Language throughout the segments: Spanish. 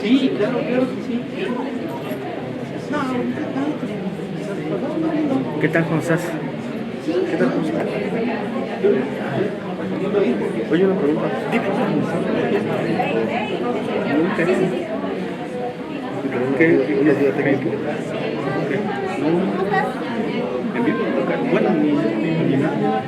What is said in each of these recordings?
Sí, claro, claro que sí. ¿Qué tal, cómo estás? ¿Qué tal, cómo estás? Oye, una pregunta. Dime. ¿Qué? ¿Una duda técnica? ¿En vivo? Bueno, ni nada.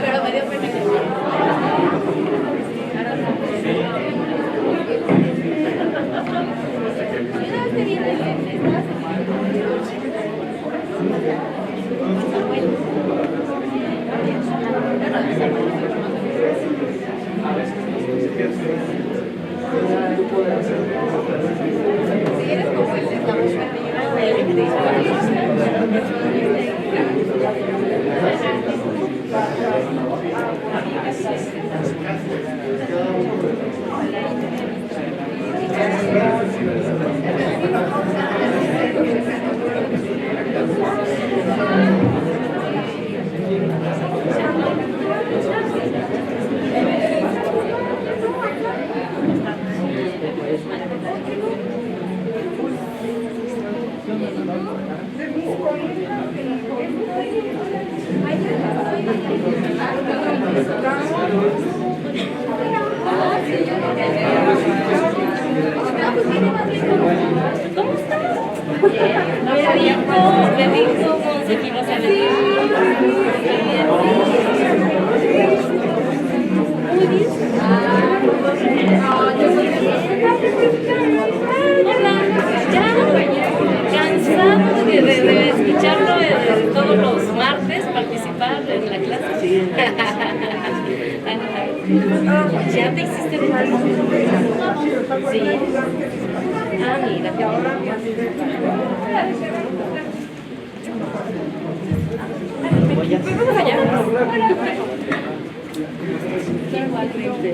Pero me dio pena que si eres como el eslabón ¿Cómo estás? Me dijo Monse que ibas a venir. Muy bien. Hola, ya cansado de escucharlo todos los martes, participar en la clase. Sí. ¿Ya te hiciste un mal? Sí. Ah, mira. ¿Podemos allá? Igualmente.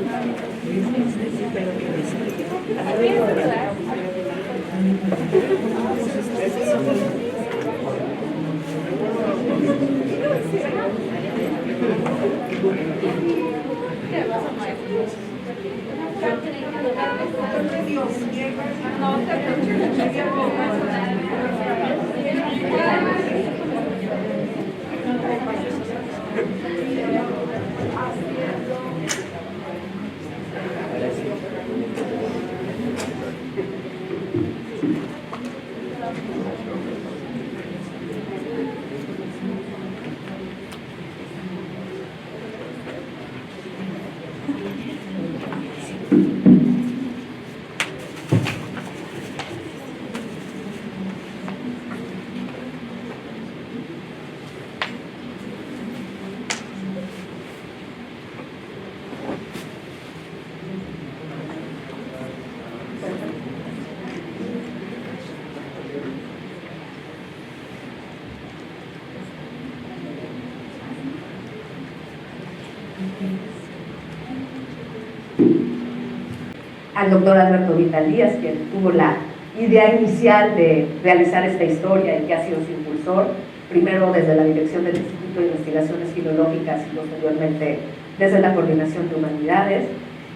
Al doctor Alberto Vital Díaz, quien tuvo la idea inicial de realizar esta historia y que ha sido su impulsor, primero desde la dirección del Instituto de Investigaciones Filológicas y posteriormente desde la Coordinación de Humanidades,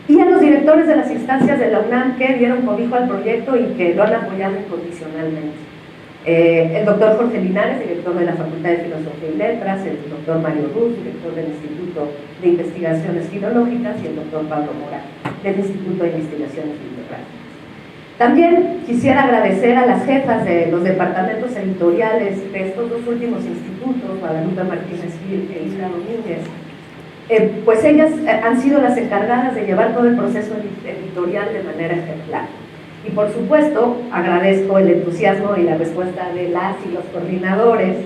y a los directores de las instancias de la UNAM que dieron cobijo al proyecto y que lo han apoyado incondicionalmente. El doctor Jorge Linares, director de la Facultad de Filosofía y Letras, el doctor Mario Ruz, director del Instituto de Investigaciones Filológicas, y el doctor Pablo Mora, del Instituto de Investigaciones Bibliográficas. También quisiera agradecer a las jefas de los departamentos editoriales de estos dos últimos institutos, Guadalupe Martínez Gil e Isla Domínguez, pues ellas han sido las encargadas de llevar todo el proceso editorial de manera ejemplar. Y por supuesto, agradezco el entusiasmo y la respuesta de las y los coordinadores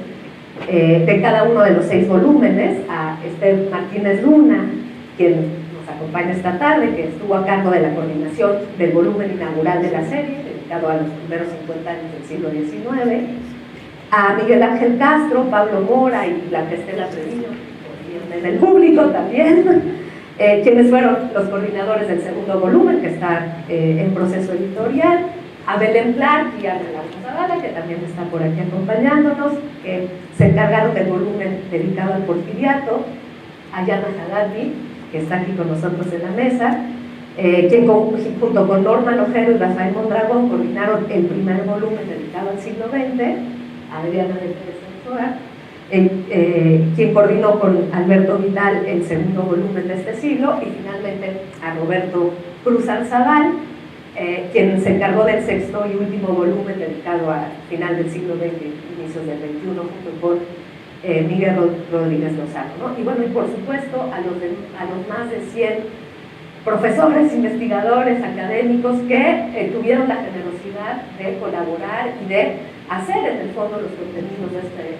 de cada uno de los 6 volúmenes, a Esther Martínez Luna, quien nos acompaña esta tarde, que estuvo a cargo de la coordinación del volumen inaugural de la serie, dedicado a los primeros 50 años del siglo XIX, a Miguel Ángel Castro, Pablo Mora y la Estela Treviño, en el público también, quienes fueron los coordinadores del segundo volumen, que está en proceso editorial, a Belén Clark y a Rolando Zavala, que también está por aquí acompañándonos, que se encargaron del volumen dedicado al porfiriato, a Yana Hadati, que está aquí con nosotros en la mesa, quien junto con Norma Ojero y Rafael Mondragón coordinaron el primer volumen dedicado al siglo XX, a Adriana de Pérez Ochoa, quien coordinó con Alberto Vidal el segundo volumen de este siglo, y finalmente a Roberto Cruz Arzabal, quien se encargó del sexto y último volumen dedicado al final del siglo XX, inicios del XXI, junto con Miguel Rodríguez Lozano, ¿no? Y bueno, y por supuesto a los más de 100 profesores, investigadores, académicos que tuvieron la generosidad de colaborar y de hacer en el fondo los contenidos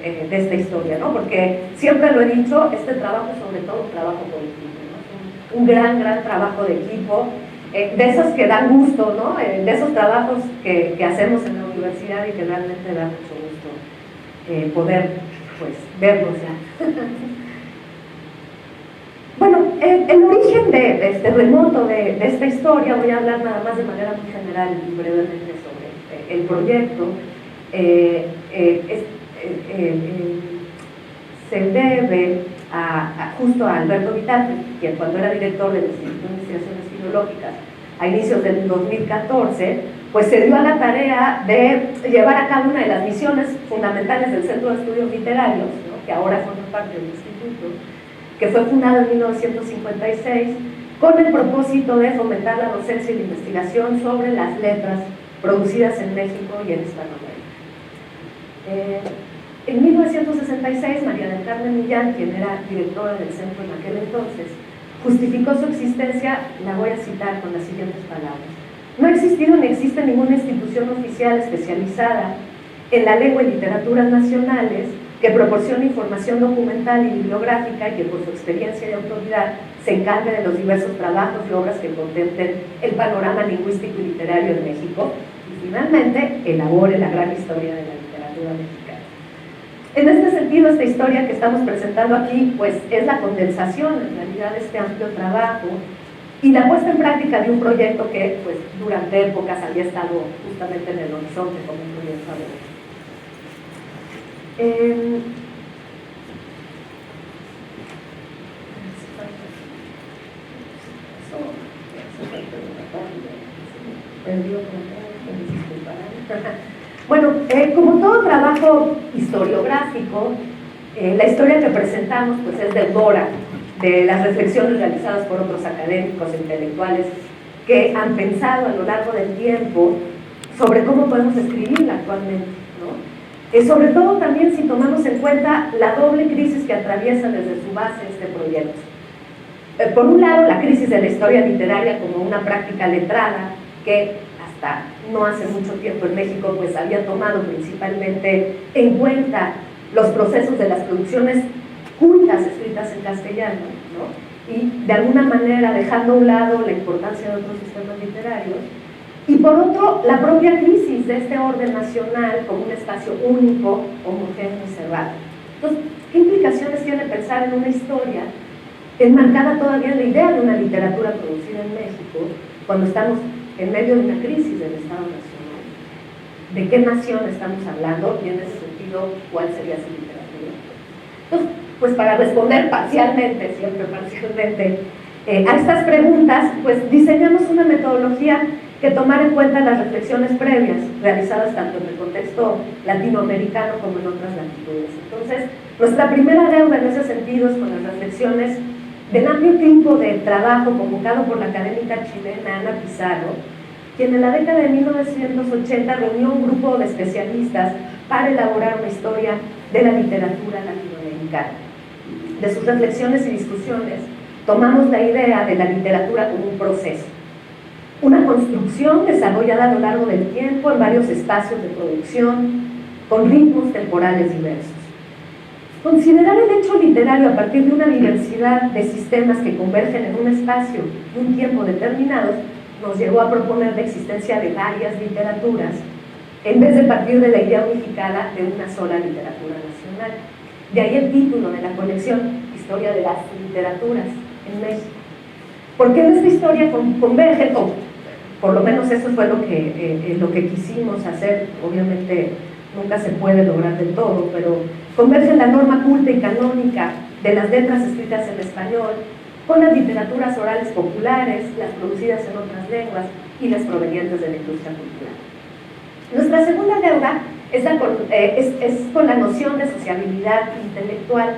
de esta historia, ¿no? Porque siempre lo he dicho, este trabajo es sobre todo un trabajo colectivo, ¿no? Un gran trabajo de equipo, de esos que dan gusto, ¿no? De esos trabajos que hacemos en la universidad y que realmente da mucho gusto poder, pues, verlos ya. Bueno, el origen de este remoto de esta historia, voy a hablar nada más de manera muy general y brevemente sobre el proyecto. Se debe justo a Alberto Vidal, quien cuando era director del Instituto de Investigaciones Filológicas a inicios del 2014, pues se dio a la tarea de llevar a cabo una de las misiones fundamentales del Centro de Estudios Literarios, ¿no? Que ahora forma parte del instituto, que fue fundado en 1956 con el propósito de fomentar la docencia y la investigación sobre las letras producidas en México y en Hispanoamérica. En 1966, María del Carmen Millán, quien era directora del centro en aquel entonces, justificó su existencia, la voy a citar con las siguientes palabras: no ha existido ni existe ninguna institución oficial especializada en la lengua y literaturas nacionales que proporcione información documental y bibliográfica y que por su experiencia y autoridad se encargue de los diversos trabajos y obras que contemplen el panorama lingüístico y literario de México y finalmente elabore la gran historia de la literatura mexicana. En este sentido, esta historia que estamos presentando aquí pues es la condensación en realidad de este amplio trabajo y la puesta en práctica de un proyecto que pues durante épocas había estado justamente en el horizonte como un proyecto abierto. Bueno, como todo trabajo historiográfico, la historia que presentamos pues es deudora de las reflexiones realizadas por otros académicos e intelectuales que han pensado a lo largo del tiempo sobre cómo podemos escribirla actualmente, ¿no? Sobre todo también si tomamos en cuenta la doble crisis que atraviesa desde su base este proyecto. Por un lado, la crisis de la historia literaria como una práctica letrada que hasta no hace mucho tiempo en México pues había tomado principalmente en cuenta los procesos de las producciones cultas escritas en castellano, ¿no? Y de alguna manera dejando a un lado la importancia de otros sistemas literarios. Y por otro, la propia crisis de este orden nacional como un espacio único, homogéneo y cerrado. Entonces, ¿qué implicaciones tiene pensar en una historia enmarcada todavía en la idea de una literatura producida en México cuando estamos en medio de una crisis del Estado Nacional? ¿De qué nación estamos hablando? Y en ese sentido, ¿cuál sería su literatura? pues para responder parcialmente, siempre parcialmente, a estas preguntas, pues diseñamos una metodología que tomara en cuenta las reflexiones previas realizadas tanto en el contexto latinoamericano como en otras latitudes. Entonces, nuestra primera deuda en ese sentido es con las reflexiones del amplio equipo de trabajo convocado por la académica chilena Ana Pizarro, quien en la década de 1980 reunió un grupo de especialistas para elaborar una historia de la literatura latinoamericana. De sus reflexiones y discusiones, tomamos la idea de la literatura como un proceso, una construcción desarrollada a lo largo del tiempo en varios espacios de producción, con ritmos temporales diversos. Considerar el hecho literario a partir de una diversidad de sistemas que convergen en un espacio y un tiempo determinados nos llevó a proponer la existencia de varias literaturas, en vez de partir de la idea unificada de una sola literatura nacional. De ahí el título de la colección, Historia de las Literaturas en México. Porque en esta historia convergen, o por lo menos eso fue lo que quisimos hacer, obviamente nunca se puede lograr del todo, pero converge la norma culta y canónica de las letras escritas en español con las literaturas orales populares, las producidas en otras lenguas y las provenientes de la industria cultural. Nuestra segunda deuda es con la noción de sociabilidad intelectual,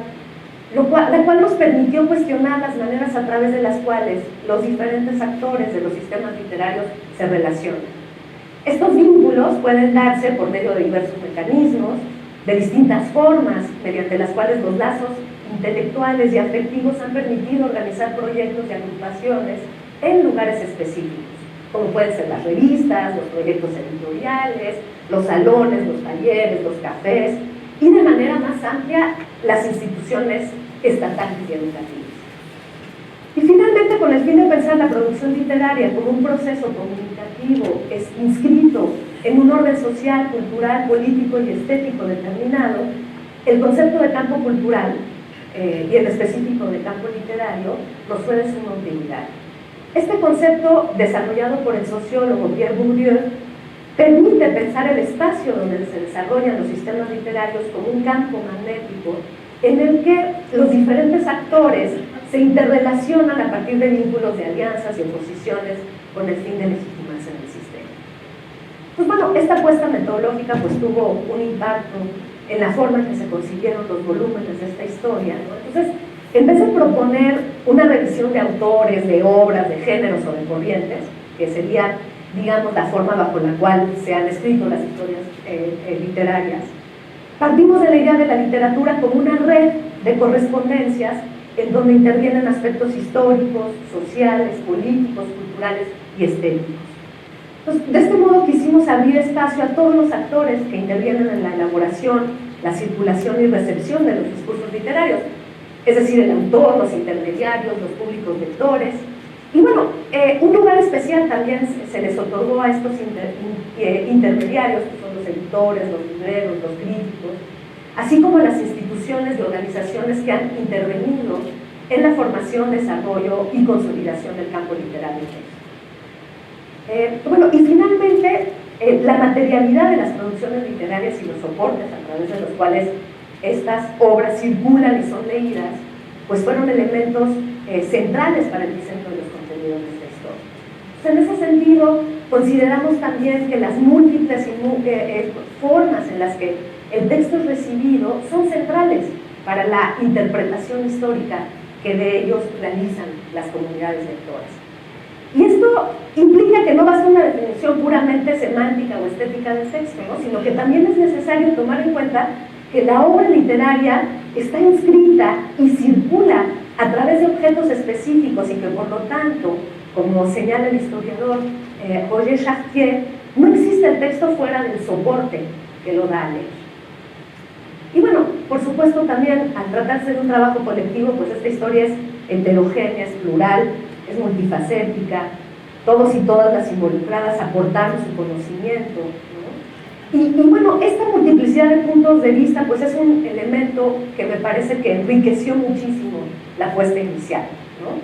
la cual nos permitió cuestionar las maneras a través de las cuales los diferentes actores de los sistemas literarios se relacionan. Estos vínculos pueden darse por medio de diversos mecanismos, de distintas formas, mediante las cuales los lazos intelectuales y afectivos han permitido organizar proyectos y agrupaciones en lugares específicos, como pueden ser las revistas, los proyectos editoriales, los salones, los talleres, los cafés, y de manera más amplia, las instituciones estatales y educativas. Y finalmente, con el fin de pensar la producción literaria como un proceso comunicativo inscrito en un orden social, cultural, político y estético determinado, el concepto de campo cultural, y en específico de campo literario, nos fue de suma utilidad. Este concepto, desarrollado por el sociólogo Pierre Bourdieu, permite pensar el espacio donde se desarrollan los sistemas literarios como un campo magnético en el que los diferentes actores se interrelacionan a partir de vínculos de alianzas y oposiciones con el fin de legitimarse en el sistema. Pues bueno, esta apuesta metodológica pues tuvo un impacto en la forma en que se consiguieron los volúmenes de esta historia, ¿no? Entonces, en vez de proponer una revisión de autores, de obras, de géneros o de corrientes, que sería, digamos, la forma bajo la cual se han escrito las historias literarias, partimos de la idea de la literatura como una red de correspondencias en donde intervienen aspectos históricos, sociales, políticos, culturales y estéticos. Entonces, de este modo quisimos abrir espacio a todos los actores que intervienen en la elaboración, la circulación y recepción de los discursos literarios, es decir, el autor, los intermediarios, los públicos lectores. Y bueno, un lugar especial también se les otorgó a estos intermediarios, que son los editores, los libreros, los críticos, así como a las instituciones y organizaciones que han intervenido en la formación, desarrollo y consolidación del campo literario. Bueno, y finalmente, la materialidad de las producciones literarias y los soportes a través de los cuales estas obras circulan y son leídas, pues fueron elementos centrales para el diseño de los contenidos de esta historia. Entonces, en ese sentido, consideramos también que las múltiples formas en las que el texto es recibido son centrales para la interpretación histórica que de ellos realizan las comunidades lectoras. Y esto implica que no basta una definición puramente semántica o estética del texto, ¿no? Sino que también es necesario tomar en cuenta que la obra literaria está inscrita y circula a través de objetos específicos y que por lo tanto, como señala el historiador Roger Chartier, no existe el texto fuera del soporte que lo da a leer. Y bueno, por supuesto también al tratarse de un trabajo colectivo, pues esta historia es heterogénea, es plural, es multifacética, todos y todas las involucradas aportaron su conocimiento, ¿no? Y bueno, esta multiplicidad de puntos de vista pues es un elemento que me parece que enriqueció muchísimo la apuesta inicial, ¿no?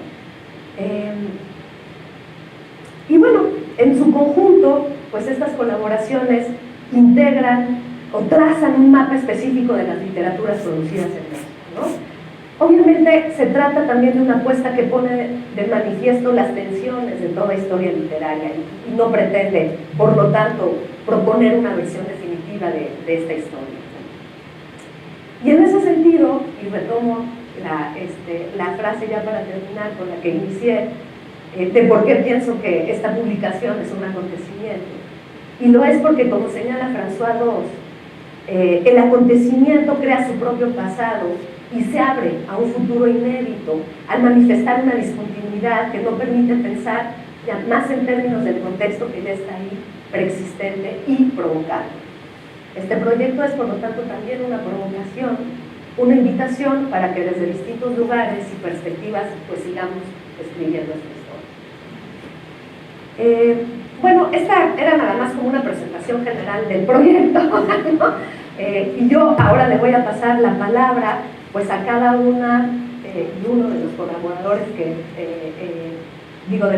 Y bueno, en su conjunto, pues estas colaboraciones integran o trazan un mapa específico de las literaturas producidas en México, ¿no? Obviamente se trata también de una apuesta que pone de manifiesto las tensiones de toda historia literaria y no pretende, por lo tanto, proponer una versión definitiva de esta historia. Y en ese sentido, y retomo la frase ya para terminar con la que inicié, de por qué pienso que esta publicación es un acontecimiento. Y lo es porque, como señala François Dos, el acontecimiento crea su propio pasado y se abre a un futuro inédito al manifestar una discontinuidad que no permite pensar ya más en términos del contexto que ya está ahí, preexistente y provocado. Este proyecto es, por lo tanto, también una provocación, una invitación para que desde distintos lugares y perspectivas pues sigamos escribiendo esta historia. Bueno, esta era nada más como una presentación general del proyecto, ¿no? Y yo ahora le voy a pasar la palabra pues a cada una y uno de los colaboradores de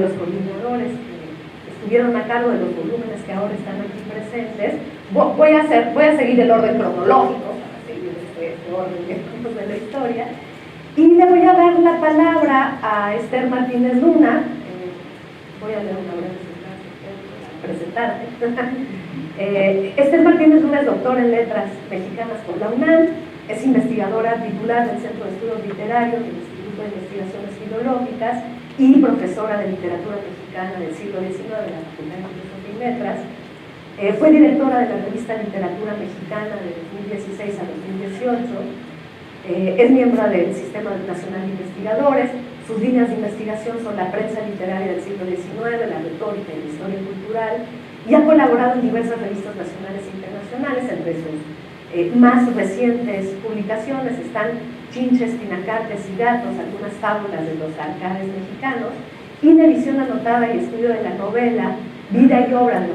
los coordinadores que estuvieron a cargo de los volúmenes que ahora están aquí presentes. Voy a seguir el orden cronológico, para seguir este orden de la historia, y le voy a dar la palabra a Esther Martínez Luna. Voy a leer una breve presentarte. Esther Martínez Luna es doctora en Letras Mexicanas por la UNAM, es investigadora titular del Centro de Estudios Literarios del Instituto de Investigaciones Filológicas y profesora de Literatura Mexicana del siglo XIX de la Facultad de Filosofía y Letras. Fue directora de la revista Literatura Mexicana de 2016 a 2018. Es miembro del Sistema Nacional de Investigadores. Sus líneas de investigación son la prensa literaria del siglo XIX, la retórica y la historia cultural, y ha colaborado en diversas revistas nacionales e internacionales. Entre sus más recientes publicaciones están Chinches, Tinacates y Gatos, algunas fábulas de los arcades mexicanos, Inedición anotada y estudio de la novela Vida y obra de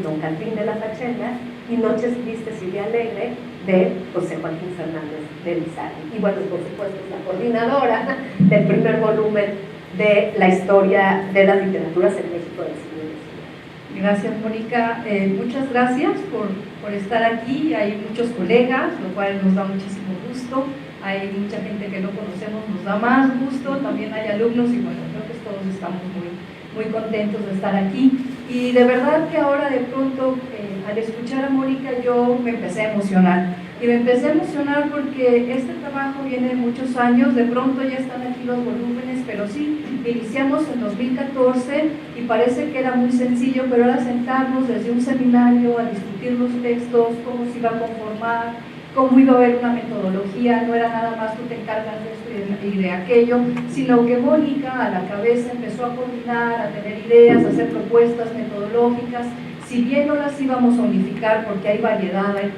Don Catrín de la Fachenda y Noches tristes y de alegre de José Joaquín Fernández de Lizardi. Y bueno, por supuesto, es la coordinadora del primer volumen de la historia de las literaturas en México del siglo XIX. Gracias, Mónica. Muchas gracias por estar aquí. Hay muchos colegas, lo cual nos da muchísimo gusto. Hay mucha gente que no conocemos, nos da más gusto. También hay alumnos y bueno, creo que todos estamos muy contentos de estar aquí. Y de verdad que ahora de pronto, al escuchar a Mónica, yo me empecé a emocionar. Y me empecé a emocionar porque este trabajo viene de muchos años, de pronto ya están aquí los volúmenes, pero sí, iniciamos en 2014 y parece que era muy sencillo, pero era sentarnos desde un seminario a discutir los textos, cómo se iba a conformar, cómo iba a haber una metodología. No era nada más tú te encargas de esto y de aquello, sino que Mónica a la cabeza empezó a coordinar, a tener ideas, a hacer propuestas metodológicas. Si bien no las íbamos a unificar porque hay variedad, hay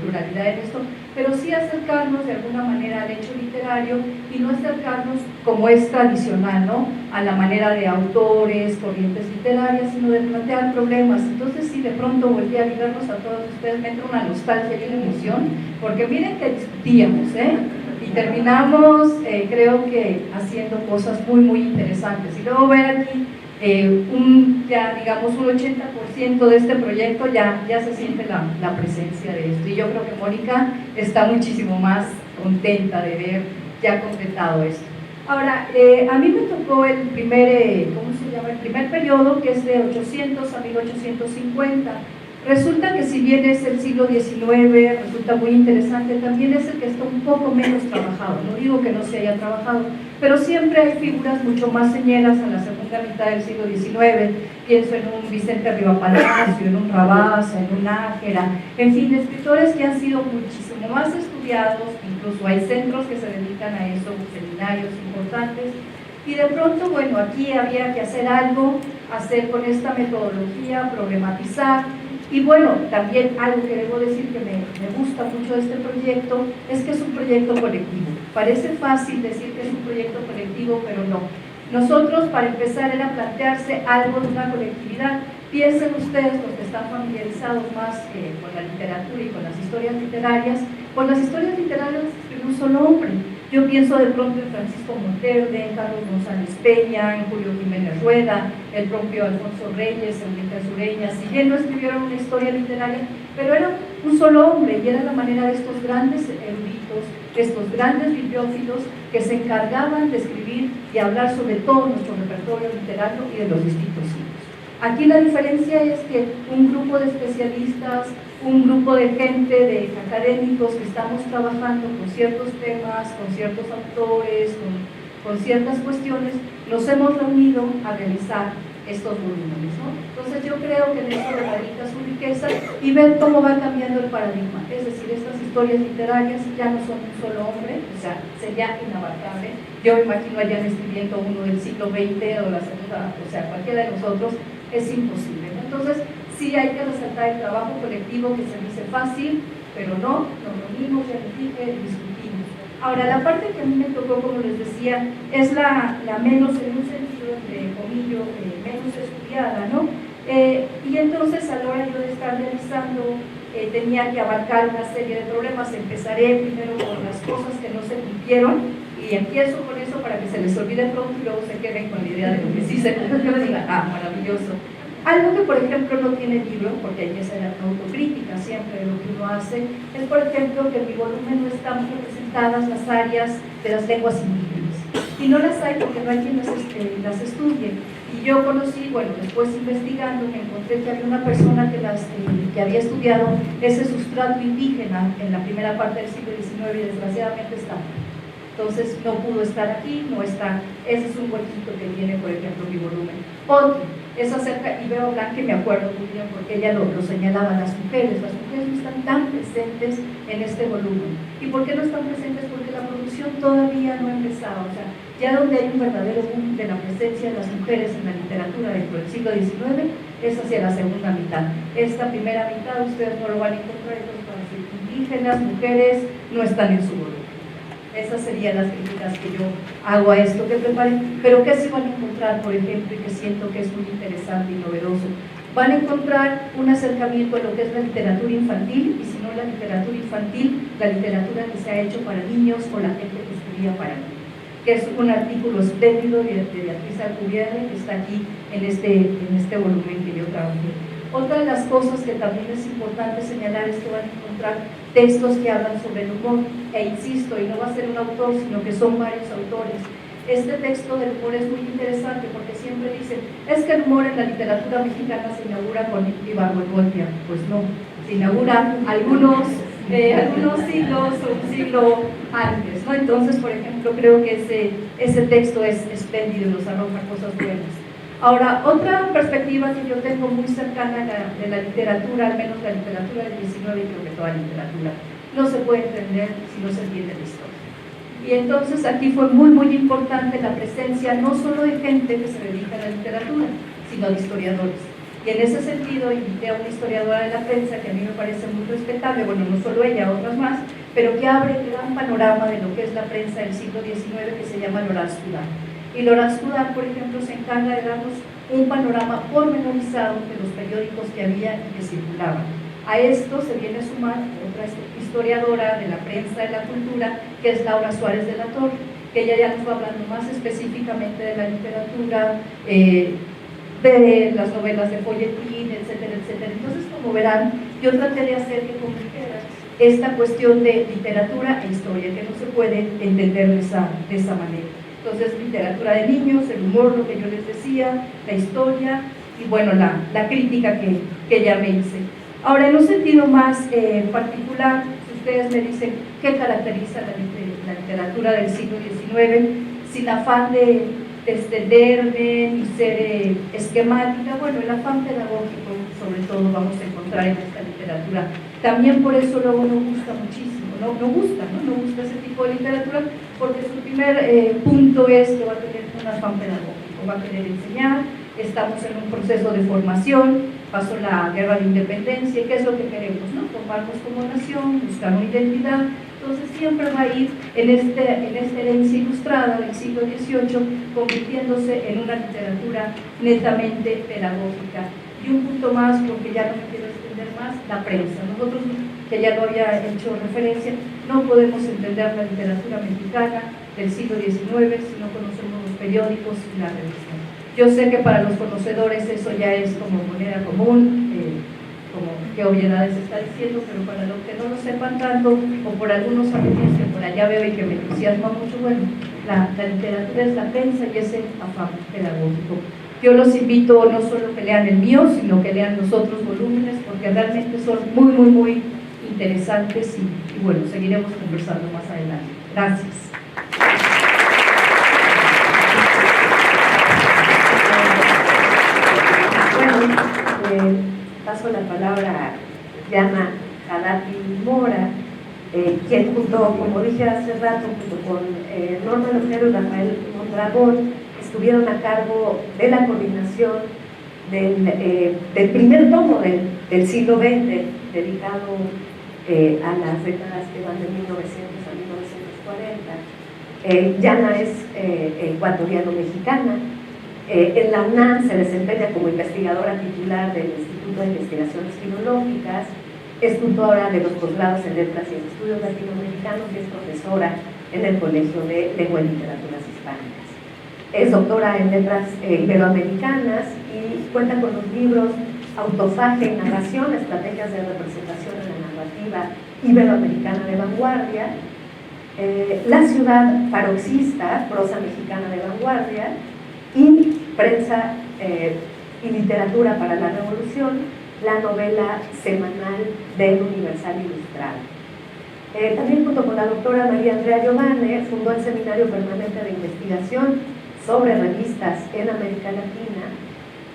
pluralidad en esto, pero sí acercarnos de alguna manera al hecho literario y no acercarnos como es tradicional, ¿no?, a la manera de autores, corrientes literarias, sino de plantear problemas. Entonces sí, de pronto volví a vernos a todos ustedes, me entra una nostalgia y una emoción, porque miren que discutíamos, y terminamos, creo que haciendo cosas muy interesantes. Y luego ver aquí ya digamos un 80% de este proyecto ya se siente la presencia de esto, y yo creo que Mónica está muchísimo más contenta de ver ya completado esto. Ahora, a mí me tocó el primer periodo, que es de 800 a 1850. Resulta que si bien es el siglo XIX, resulta muy interesante, también es el que está un poco menos trabajado. No digo que no se haya trabajado, pero siempre hay figuras mucho más señeras en la segunda mitad del siglo XIX. Pienso en un Vicente Rivapalacio, en un Rabasa, en un Nájera, en fin, escritores que han sido muchísimo más estudiados. Incluso hay centros que se dedican a eso, seminarios importantes. Y de pronto, bueno, aquí había que hacer algo, hacer con esta metodología, problematizar. Y bueno, también algo que debo decir que me gusta mucho de este proyecto es que es un proyecto colectivo. Parece fácil decir que es un proyecto colectivo, pero no. Nosotros, para empezar, era plantearse algo de una colectividad. Piensen ustedes, los que están familiarizados más con la literatura y con las historias literarias, pues las historias literarias las escribe un solo hombre. Yo pienso de pronto en Francisco Monterde, en Carlos González Peña, en Julio Jiménez Rueda, el propio Alfonso Reyes, Enrique Sureña. Si bien no escribieron una historia literaria, pero era un solo hombre, y era la manera de estos grandes eruditos, estos grandes bibliófilos que se encargaban de escribir y hablar sobre todo nuestro repertorio literario y de los distintos siglos. Aquí la diferencia es que un grupo de especialistas, un grupo de gente, de académicos que estamos trabajando con ciertos temas, con ciertos autores, con ciertas cuestiones, nos hemos reunido a realizar estos volúmenes, ¿no? Entonces yo creo que en esto radica su riqueza y ver cómo va cambiando el paradigma, es decir, estas historias literarias ya no son un solo hombre, o sea, sería inabarcable. Yo me imagino allá escribiendo uno del siglo XX o la segunda, o sea, cualquiera de nosotros, es imposible, ¿no? Entonces sí hay que resaltar el trabajo colectivo que se dice fácil, pero no, nos reunimos, ya les dije, discutimos. Ahora, la parte que a mí me tocó, como les decía, es la menos, en un sentido, entre comillas, menos estudiada, ¿no? Y entonces, a la hora yo de estar realizando, tenía que abarcar una serie de problemas. Empezaré primero con las cosas que no se cumplieron, y empiezo con eso para que se les olvide pronto y luego se queden con la idea de lo que sí se cumplió. Yo diga, maravilloso. Algo que, por ejemplo, no tiene libro, porque hay que hacer autocrítica siempre de lo que uno hace, es, por ejemplo, que en mi volumen no están representadas las áreas de las lenguas indígenas. Y no las hay porque no hay quien las estudie. Y yo conocí, bueno, después investigando, me encontré que había una persona que había estudiado ese sustrato indígena en la primera parte del siglo XIX y desgraciadamente está. Entonces no pudo estar aquí, no está. Ese es un huequito que tiene, por ejemplo, mi volumen. Otro es acerca, y veo Blanc, que me acuerdo muy bien porque ella lo señalaba, las mujeres no están tan presentes en este volumen. ¿Y por qué no están presentes? Porque la producción todavía no ha empezado. O sea, ya donde hay un verdadero boom de la presencia de las mujeres en la literatura dentro del siglo XIX es hacia la segunda mitad. Esta primera mitad ustedes no lo van a encontrar, entonces para decir, indígenas, mujeres, no están en su volumen. Esas serían las críticas que yo hago a esto que preparé, pero ¿qué se van a encontrar, por ejemplo, y que siento que es muy interesante y novedoso? Van a encontrar un acercamiento a lo que es la literatura infantil, y si no la literatura infantil, la literatura que se ha hecho para niños o la gente que escribía para niños, que es un artículo espléndido de Beatriz Alcubierre, que está aquí en este volumen que yo trabajé. Otra de las cosas que también es importante señalar es que van a encontrar textos que hablan sobre el humor, e insisto, y no va a ser un autor, sino que son varios autores. Este texto del humor es muy interesante porque siempre dicen, es que el humor en la literatura mexicana se inaugura con Ibargüengoitia. Pues no, se inaugura algunos siglos o un siglo antes, ¿no? Entonces, por ejemplo, creo que ese texto es espléndido y nos arroja cosas buenas. Ahora, otra perspectiva que yo tengo muy cercana de la literatura, al menos la literatura del 19 y creo que toda literatura, no se puede entender si no se entiende la historia. Y entonces aquí fue muy, muy importante la presencia no solo de gente que se dedica a la literatura, sino de historiadores. Y en ese sentido invité a una historiadora de la prensa que a mí me parece muy respetable, bueno, no solo ella, otras más, pero que abre el gran panorama de lo que es la prensa del siglo XIX, que se llama Laurence Goudard. Y Laurence Goudard, por ejemplo, se encarga de darnos un panorama pormenorizado de los periódicos que había y que circulaban. A esto se viene a sumar otra historiadora de la prensa de la cultura, que es Laura Suárez de la Torre, que ella ya nos va hablando más específicamente de la literatura, de las novelas de folletín, etcétera, etcétera. Entonces, como verán, yo traté de hacer que convirtiera esta cuestión de literatura e historia, que no se puede entender de esa manera. Entonces, literatura de niños, el humor, lo que yo les decía, la historia y, bueno, la crítica que ya me hice. Ahora, en un sentido más particular, si ustedes me dicen qué caracteriza la literatura del siglo XIX, sin afán de extenderme ni ser esquemática, bueno, el afán pedagógico, sobre todo, vamos a encontrar en esta literatura. También por eso luego nos gusta muchísimo. No gusta ese tipo de literatura, porque su primer punto es que va a tener un afán pedagógico, va a querer enseñar, estamos en un proceso de formación, pasó la guerra de independencia, ¿qué es lo que queremos? ¿No? Formarnos como nación, buscar una identidad. Entonces siempre va a ir en esta herencia ilustrada del siglo XVIII, convirtiéndose en una literatura netamente pedagógica. Y un punto más, porque ya no me quiero extender más, la prensa. Nosotros que ya lo había hecho referencia, no podemos entender la literatura mexicana del siglo XIX si no conocemos los periódicos y la revista. Yo sé que para los conocedores eso ya es como moneda común, como qué obviedades está diciendo, pero para los que no lo sepan tanto, o por algunos amigos que por allá veo y que me entusiasma mucho, bueno, la literatura es la prensa y ese afán pedagógico. Yo los invito no solo que lean el mío, sino que lean los otros volúmenes, porque realmente son muy, muy, muy interesantes y bueno, seguiremos conversando más adelante. Gracias. Bueno, paso la palabra a Yana Hadati Mora, quien junto, como dije hace rato, junto con Norma Lojero y Rafael Mondragón, estuvieron a cargo de la coordinación del primer tomo del siglo XX, dedicado a las décadas que van de 1900 a 1940. Yana es ecuatoriano-mexicana. En la UNAM se desempeña como investigadora titular del Instituto de Investigaciones Filológicas, es tutora de los posgrados en Letras y Estudios Latinoamericanos y es profesora en el Colegio de Lengua y Literaturas Hispánicas. Es doctora en Letras Iberoamericanas y cuenta con los libros Autofagia y Narración, Estrategias de Representación en la Narrativa Iberoamericana de Vanguardia, La Ciudad Paroxista, Prosa Mexicana de Vanguardia, y Prensa y Literatura para la Revolución, la novela semanal del Universal Ilustrado. También junto con la doctora María Andrea Giovane fundó el Seminario Permanente de Investigación sobre Revistas en América Latina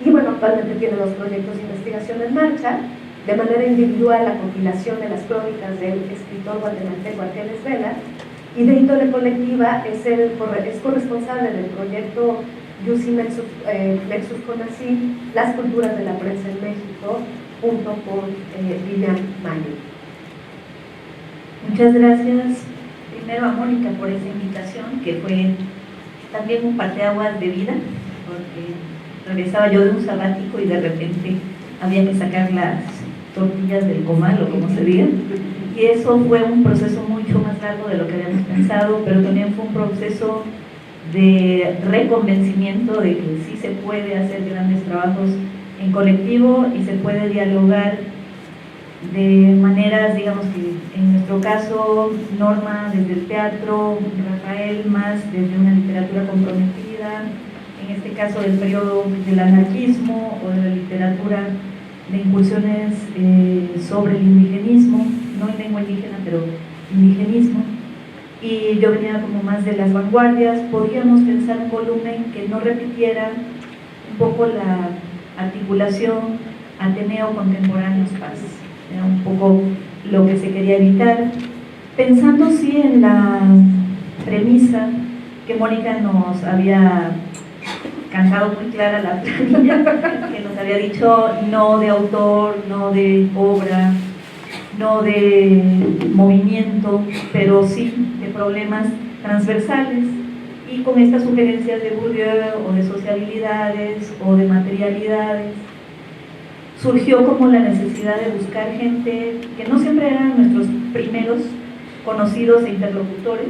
y bueno, actualmente tiene 2 proyectos de investigación en marcha. De manera individual, la compilación de las crónicas del escritor guatemalteco Argenis Vela, y de índole colectiva es corresponsable del proyecto Yusi Nexus Conacyt, Las Culturas de la Prensa en México, junto con Lilian Mayo. Muchas gracias primero a Mónica por esa invitación, que fue también un parteaguas de vida, porque regresaba yo de un sabático y de repente había que sacar las tortillas del comal o como se diga, y eso fue un proceso mucho más largo de lo que habíamos pensado, pero también fue un proceso de reconvencimiento de que sí se puede hacer grandes trabajos en colectivo y se puede dialogar de maneras, digamos que en nuestro caso, Norma desde el teatro, Rafael más desde una literatura comprometida, en este caso del periodo del anarquismo o de la literatura de incursiones sobre el indigenismo, no en lengua indígena, pero indigenismo, y yo venía como más de las vanguardias. Podríamos pensar un volumen que no repitiera un poco la articulación Ateneo Contemporáneos Paz, era un poco lo que se quería evitar, pensando sí en la premisa que Mónica nos había cantado muy clara, la planilla, que nos había dicho no de autor, no de obra, no de movimiento, pero sí de problemas transversales, y con estas sugerencias de Bourdieu o de sociabilidades o de materialidades surgió como la necesidad de buscar gente que no siempre eran nuestros primeros conocidos e interlocutores.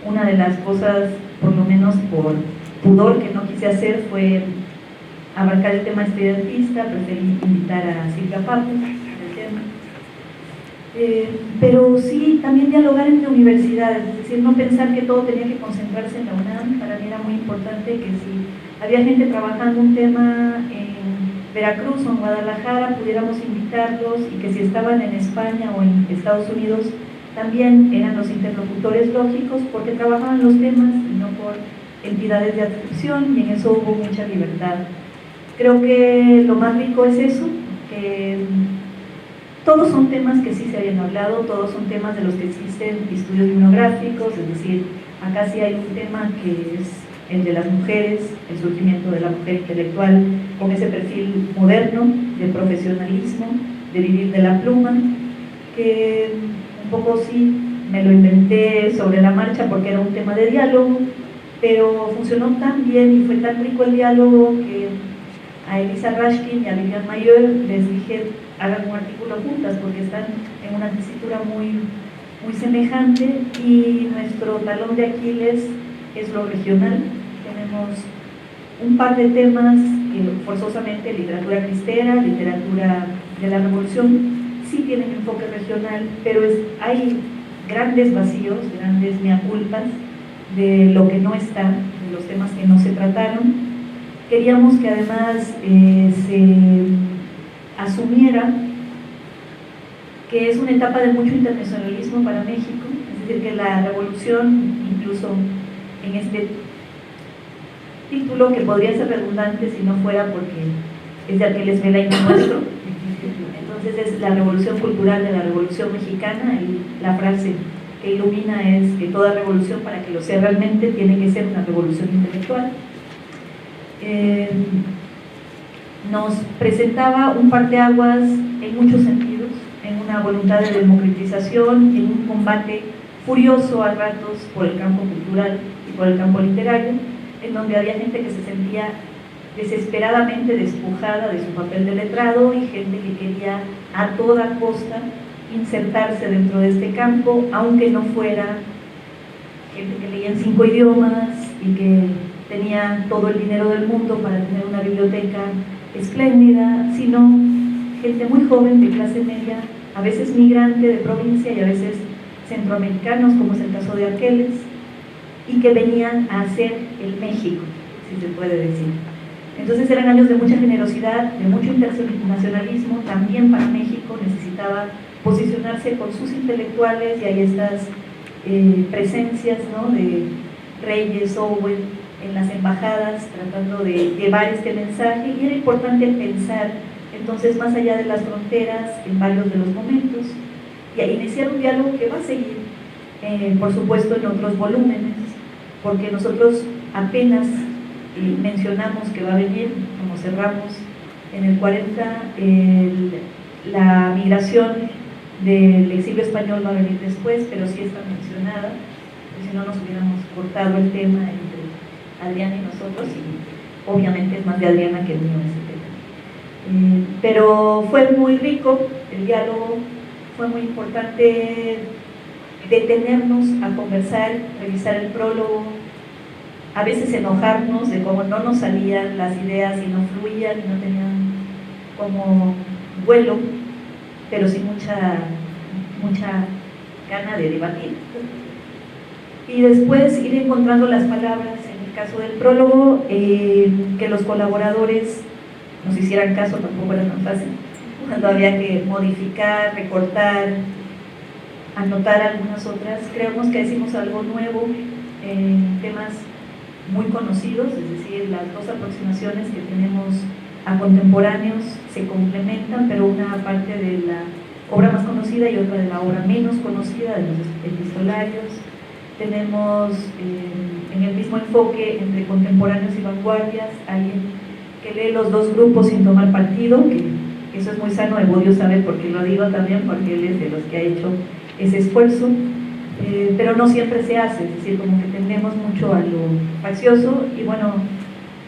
Una de las cosas, por lo menos por pudor, que no quise hacer fue abarcar el tema estudiantista, preferí invitar a Silvia Papo del tema. Pero sí también dialogar entre universidades, es decir, no pensar que todo tenía que concentrarse en la UNAM. Para mí era muy importante que si había gente trabajando un tema en Veracruz o en Guadalajara, pudiéramos invitarlos, y que si estaban en España o en Estados Unidos también eran los interlocutores lógicos, porque trabajaban los temas y no por entidades de adscripción, y en eso hubo mucha libertad. Creo que lo más rico es eso, que todos son temas que sí se habían hablado, todos son temas de los que existen estudios bibliográficos, es decir, acá sí hay un tema que es el de las mujeres, el surgimiento de la mujer intelectual con ese perfil moderno de profesionalismo, de vivir de la pluma, que un poco sí me lo inventé sobre la marcha porque era un tema de diálogo, pero funcionó tan bien y fue tan rico el diálogo que a Elisa Rashkin y a Vivian Mayor les dije, hagan un artículo juntas porque están en una tesitura muy semejante, y nuestro talón de Aquiles es lo regional. Tenemos un par de temas que forzosamente literatura cristera, literatura de la revolución, sí tienen enfoque regional, pero hay grandes vacíos, grandes mea culpas de lo que no está, de los temas que no se trataron. Queríamos que además se asumiera que es una etapa de mucho internacionalismo para México, es decir, que la revolución, incluso en este título, que podría ser redundante si no fuera porque es de Aquiles Vela y no nuestro, entonces es la revolución cultural de la revolución mexicana, y la frase que ilumina es que toda revolución, para que lo sea realmente, tiene que ser una revolución intelectual. Nos presentaba un parteaguas en muchos sentidos, en una voluntad de democratización, en un combate furioso a ratos por el campo cultural y por el campo literario, en donde había gente que se sentía desesperadamente despojada de su papel de letrado y gente que quería a toda costa insertarse dentro de este campo, aunque no fuera gente que leía en 5 idiomas y que tenía todo el dinero del mundo para tener una biblioteca espléndida, sino gente muy joven, de clase media, a veces migrante de provincia y a veces centroamericanos, como es el caso de Aquiles, y que venían a hacer el México, si se puede decir. Entonces eran años de mucha generosidad, de mucho internacionalismo. También para México necesitaba posicionarse con sus intelectuales, y hay estas presencias, ¿no?, de Reyes, Owen, en las embajadas, tratando de llevar este mensaje, y era importante pensar entonces más allá de las fronteras en varios de los momentos, y a iniciar un diálogo que va a seguir, por supuesto, en otros volúmenes, porque nosotros apenas mencionamos que va a venir, como cerramos en el 40, la migración del exilio español va a venir después, pero sí está mencionada, porque si no nos hubiéramos cortado el tema entre Adriana y nosotros, y obviamente es más de Adriana que mío ese tema. Pero fue muy rico el diálogo, fue muy importante detenernos a conversar, revisar el prólogo, a veces enojarnos de cómo no nos salían las ideas y no fluían y no tenían como vuelo, pero sí mucha gana de debatir. Y después ir encontrando las palabras, en el caso del prólogo, que los colaboradores nos hicieran caso, tampoco era tan fácil, cuando había que modificar, recortar, anotar algunas otras. Creemos que hicimos algo nuevo en temas muy conocidos, es decir, las dos aproximaciones que tenemos a contemporáneos se complementan, pero una parte de la obra más conocida y otra de la obra menos conocida, de los epistolarios. Tenemos en el mismo enfoque entre contemporáneos y vanguardias alguien que lee los dos grupos sin tomar partido, que eso es muy sano. Evodio sabe por qué lo digo también, porque él es de los que ha hecho ese esfuerzo, pero no siempre se hace, es decir, como que tendemos mucho a lo faccioso. Y bueno,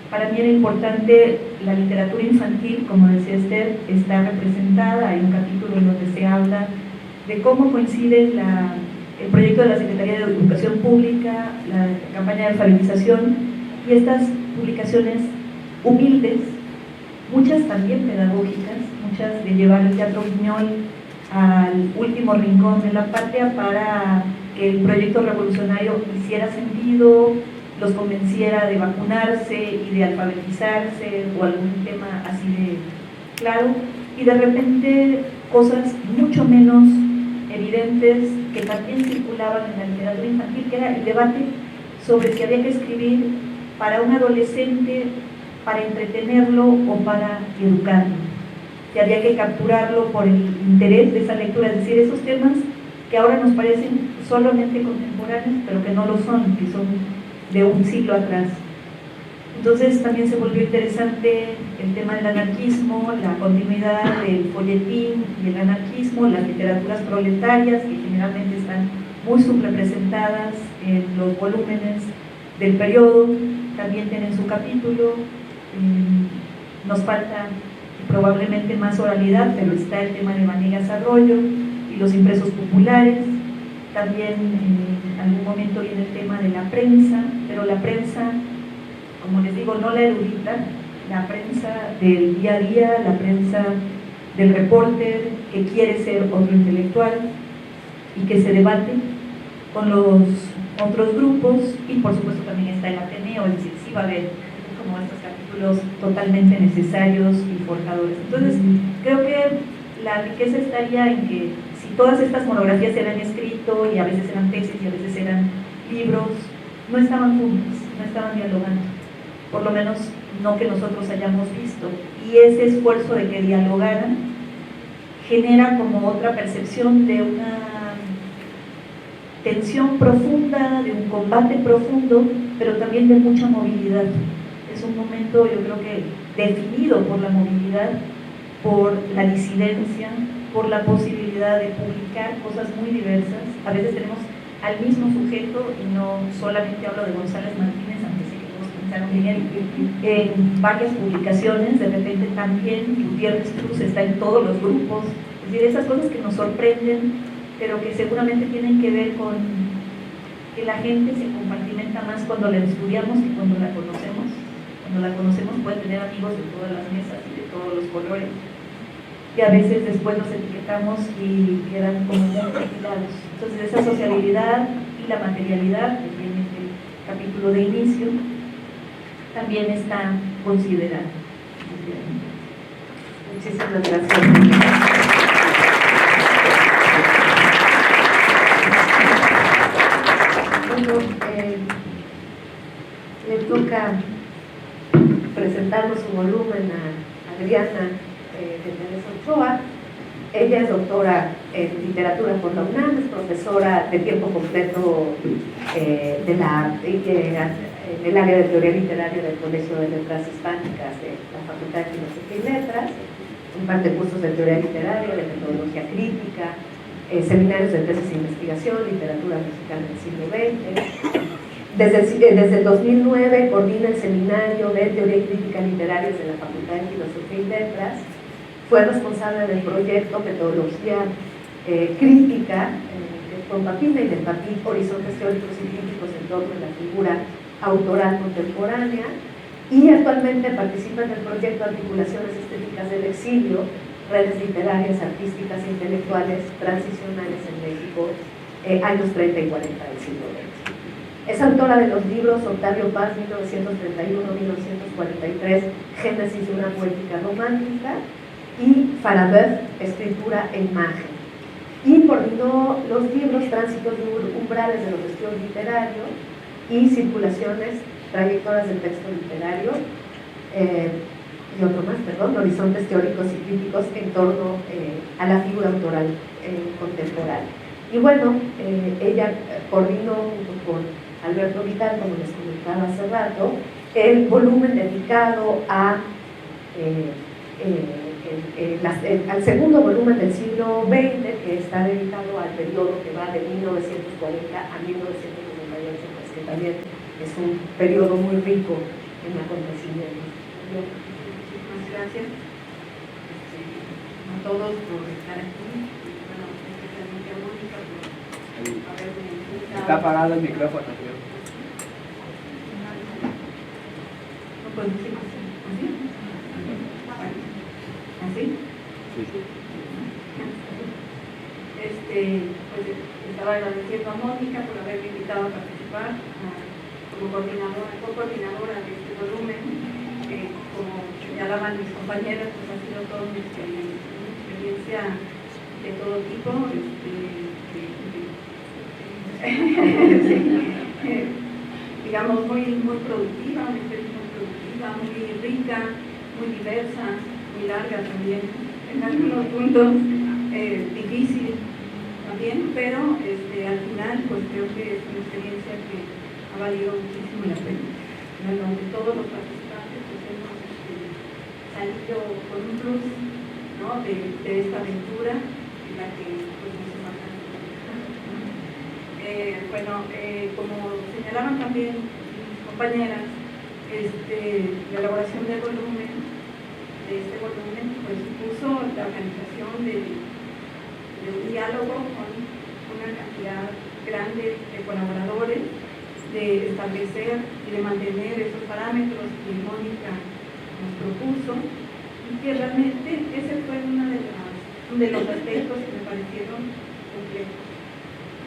para mí era importante la literatura infantil, como decía Esther, está representada. Hay un capítulo en donde se habla de cómo coincide el proyecto de la Secretaría de Educación Pública, la campaña de alfabetización y estas publicaciones humildes, muchas también pedagógicas, muchas de llevar el teatro guiñol al último rincón de la patria para que el proyecto revolucionario hiciera sentido, los convenciera de vacunarse y de alfabetizarse o algún tema así de claro, y de repente cosas mucho menos evidentes que también circulaban en la literatura infantil, que era el debate sobre si había que escribir para un adolescente, para entretenerlo o para educarlo, si había que capturarlo por el interés de esa lectura, es decir, esos temas que ahora nos parecen solamente contemporáneos, pero que no lo son, que son de un siglo atrás. Entonces también se volvió interesante el tema del anarquismo, la continuidad del folletín y el anarquismo, las literaturas proletarias, que generalmente están muy subrepresentadas en los volúmenes del periodo, también tienen su capítulo. Nos falta probablemente más oralidad, pero está el tema de Vanegas Arroyo y los impresos populares. También en algún momento viene el tema de la prensa, pero la prensa, como les digo, no la erudita, la prensa del día a día, la prensa del reporter que quiere ser otro intelectual y que se debate con los otros grupos, y por supuesto también está el Ateneo, es decir, sí va a haber como estos capítulos totalmente necesarios y forjadores. Entonces, creo que la riqueza estaría en que si todas estas monografías se habían escrito y a veces eran tesis y a veces eran libros, no estaban juntas, no estaban dialogando, por lo menos no que nosotros hayamos visto, y ese esfuerzo de que dialogaran genera como otra percepción de una tensión profunda, de un combate profundo, pero también de mucha movilidad. Es un momento, yo creo que definido por la movilidad, por la disidencia, por la posibilidad de publicar cosas muy diversas. A veces tenemos al mismo sujeto, y no solamente hablo de González Martínez, aunque sé que todos pensaron en él, en varias publicaciones. De repente también Gutiérrez Cruz está en todos los grupos. Es decir, esas cosas que nos sorprenden, pero que seguramente tienen que ver con que la gente se compartimenta más cuando la estudiamos que cuando la conocemos. Cuando la conocemos puede tener amigos de todas las mesas y de todos los colores, y a veces después nos etiquetamos y quedan como muy perfilados. Entonces esa sociabilidad y la materialidad, que tiene este capítulo de inicio, también está considerada. Muchísimas gracias. Bueno, le toca presentarnos su volumen a Adriana de Teresa Ochoa. Ella es doctora en literatura por la UNAM, es profesora de tiempo completo en el área de teoría literaria del Colegio de Letras Hispánicas de la Facultad de Filosofía y Letras. Imparte cursos de teoría literaria, de metodología crítica, seminarios de tesis e investigación, literatura mexicana del siglo XX. Desde el 2009 coordina el seminario de teoría y crítica literarias de la Facultad de Filosofía y Letras. Fue responsable del proyecto Metodología Crítica con Papina y del PAPIC, Horizontes Teóricos y Críticos en torno a la figura autoral contemporánea, y actualmente participa en el proyecto Articulaciones Estéticas del Exilio, redes literarias, artísticas e intelectuales transicionales en México, años 30 y 40 del siglo XX. Es autora de los libros Octavio Paz, 1931-1943, Génesis de una poética romántica, y Farabeuf, Escritura e Imagen. Y coordinó los libros Tránsitos de umbrales de los estilos literarios y Circulaciones, trayectorias del texto literario, y otro más, perdón, Horizontes Teóricos y Críticos en torno a la figura autoral contemporánea. Y bueno, ella coordinó junto con Alberto Vital, como les comentaba hace rato, el volumen dedicado a al segundo volumen del siglo XX, que está dedicado al periodo que va de 1940 a 1998, pues que también es un periodo muy rico en acontecimientos. Muchísimas gracias a todos por estar aquí. Bueno, especialmente a Mónica por haberme invitado. Está apagado el micrófono, creo. ¿No puedo decir así? ¿Así? Sí. Pues estaba agradeciendo a Mónica por haberme invitado a participar como coordinadora de este volumen. Como señalaban mis compañeras, pues ha sido toda una experiencia de todo tipo, digamos muy productiva, una experiencia muy productiva, muy rica, muy diversa, muy larga también, en algunos puntos difícil también, pero al final pues creo que es una experiencia que ha valido muchísimo la pena. Donde todos los participantes pues hemos salido con un plus, ¿no? de esta aventura en la que pues nos hemos como señalaban también mis compañeras, la elaboración del volumen este volumen pues supuso la organización de un diálogo con una cantidad grande de colaboradores, de establecer y de mantener esos parámetros que Mónica nos propuso, y que realmente ese fue uno de los aspectos que me parecieron complejos,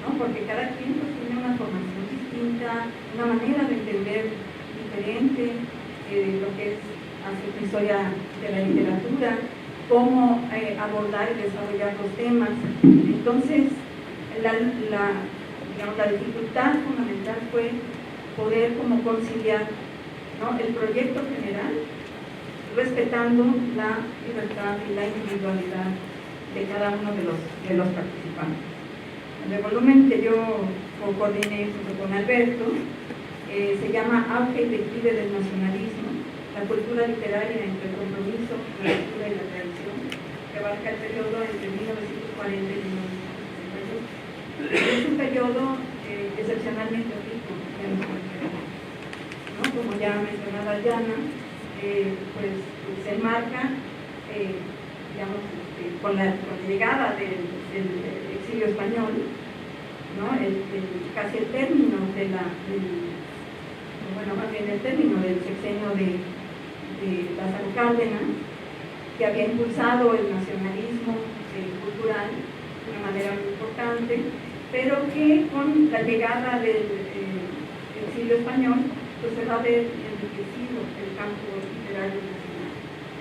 ¿no? Porque cada quien pues, tiene una formación distinta, una manera de entender diferente lo que es hacer la historia de la literatura, cómo abordar y desarrollar los temas. Entonces, la dificultad fundamental fue poder como conciliar, ¿no?, el proyecto general, respetando la libertad y la individualidad de cada uno de los participantes. El volumen que yo coordiné junto con Alberto se llama Auge y declive del nacionalismo, la cultura literaria entre el compromiso, la lectura y la tradición, que abarca el periodo entre 1940 y 1968. Es un periodo excepcionalmente rico en los materiales, ¿no? Como ya mencionaba Diana, pues se enmarca, digamos, con la llegada del exilio español, ¿no? Casi el término más bien el término del sexenio de Lázaro Cárdenas, que había impulsado el nacionalismo cultural de una manera muy importante, pero que con la llegada del exilio español pues se va a ver enriquecido el campo literario nacional,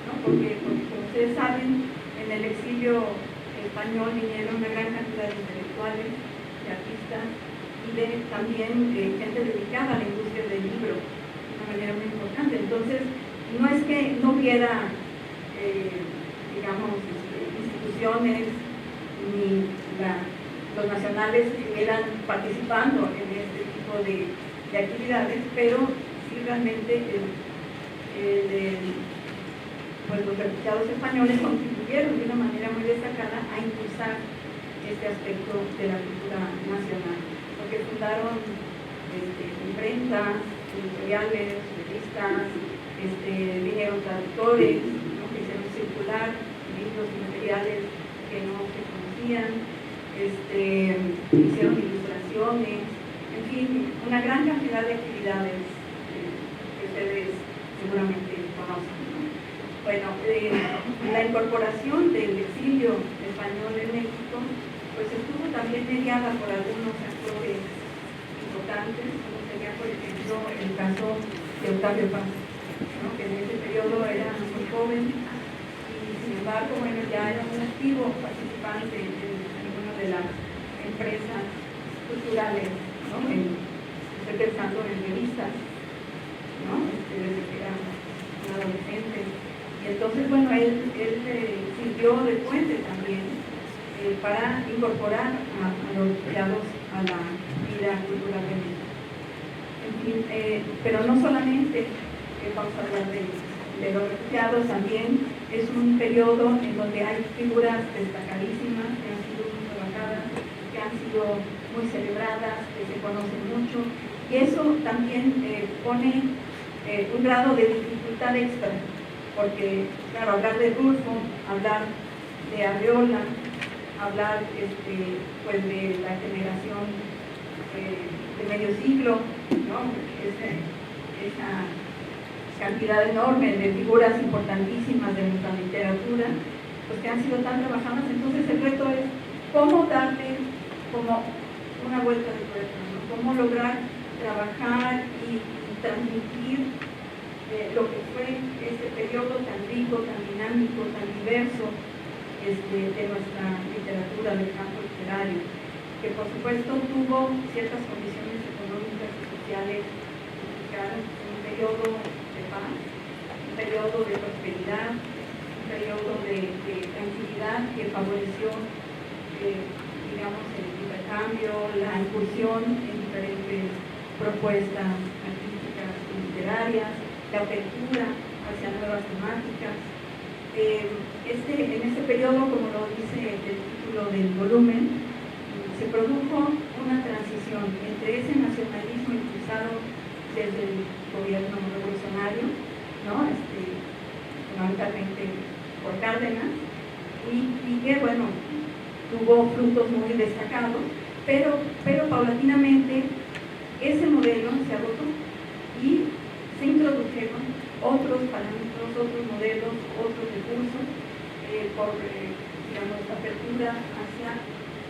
¿no? Porque como ustedes saben, en el exilio español vinieron una gran cantidad de intelectuales, de artistas y también gente dedicada a la industria del libro de una manera muy importante. Entonces, no es que no hubiera, digamos, instituciones ni los nacionales que estuvieran participando en este tipo de actividades, pero sí realmente pues los refugiados españoles contribuyeron de una manera muy destacada a impulsar este aspecto de la cultura nacional, porque fundaron imprentas, editoriales, revistas, vinieron traductores, ¿no?, que hicieron circular libros y materiales que no se conocían, hicieron ilustraciones, en fin, una gran cantidad de actividades que ustedes seguramente conocen, ¿no? Bueno, la incorporación del exilio español en México pues estuvo también mediada por algunos actores importantes, como sería por ejemplo el caso de Octavio Paz, ¿no?, que en ese periodo era muy joven y sin embargo bueno, ya era un activo participante en alguna de las empresas culturales, ¿no? Estoy pensando en revistas, ¿no? Desde que era un adolescente. Y entonces, bueno, él sirvió de puente también para incorporar a los refugiados a la vida cultural de México. En fin, pero no solamente vamos a hablar de los refugiados, también es un periodo en donde hay figuras destacadísimas que han sido muy trabajadas, que han sido muy celebradas, que se conocen mucho, y eso también pone un grado de dificultad extra, porque, claro, hablar de Rulfo, hablar de Arreola, hablar pues de la generación de medio siglo, ¿no?, esa cantidad enorme de figuras importantísimas de nuestra literatura, pues que han sido tan trabajadas. Entonces el reto es cómo darle como una vuelta de tuerca, ¿no?, cómo lograr trabajar y transmitir lo que fue este periodo tan rico, tan dinámico, tan diverso de nuestra literatura, del campo literario, que por supuesto tuvo ciertas condiciones económicas y sociales complicadas, un periodo de paz, un periodo de prosperidad, un periodo de tranquilidad que favoreció, digamos, el intercambio, la incursión en diferentes propuestas artísticas y literarias, la apertura hacia nuevas temáticas. En este periodo, como lo dice el título del volumen, se produjo una transición entre ese nacionalismo impulsado desde el gobierno revolucionario, ¿no?, fundamentalmente por Cárdenas, y que, bueno, tuvo frutos muy destacados, pero paulatinamente ese modelo se agotó y se introdujeron otros parámetros, otros modelos, otros recursos por, digamos, apertura hacia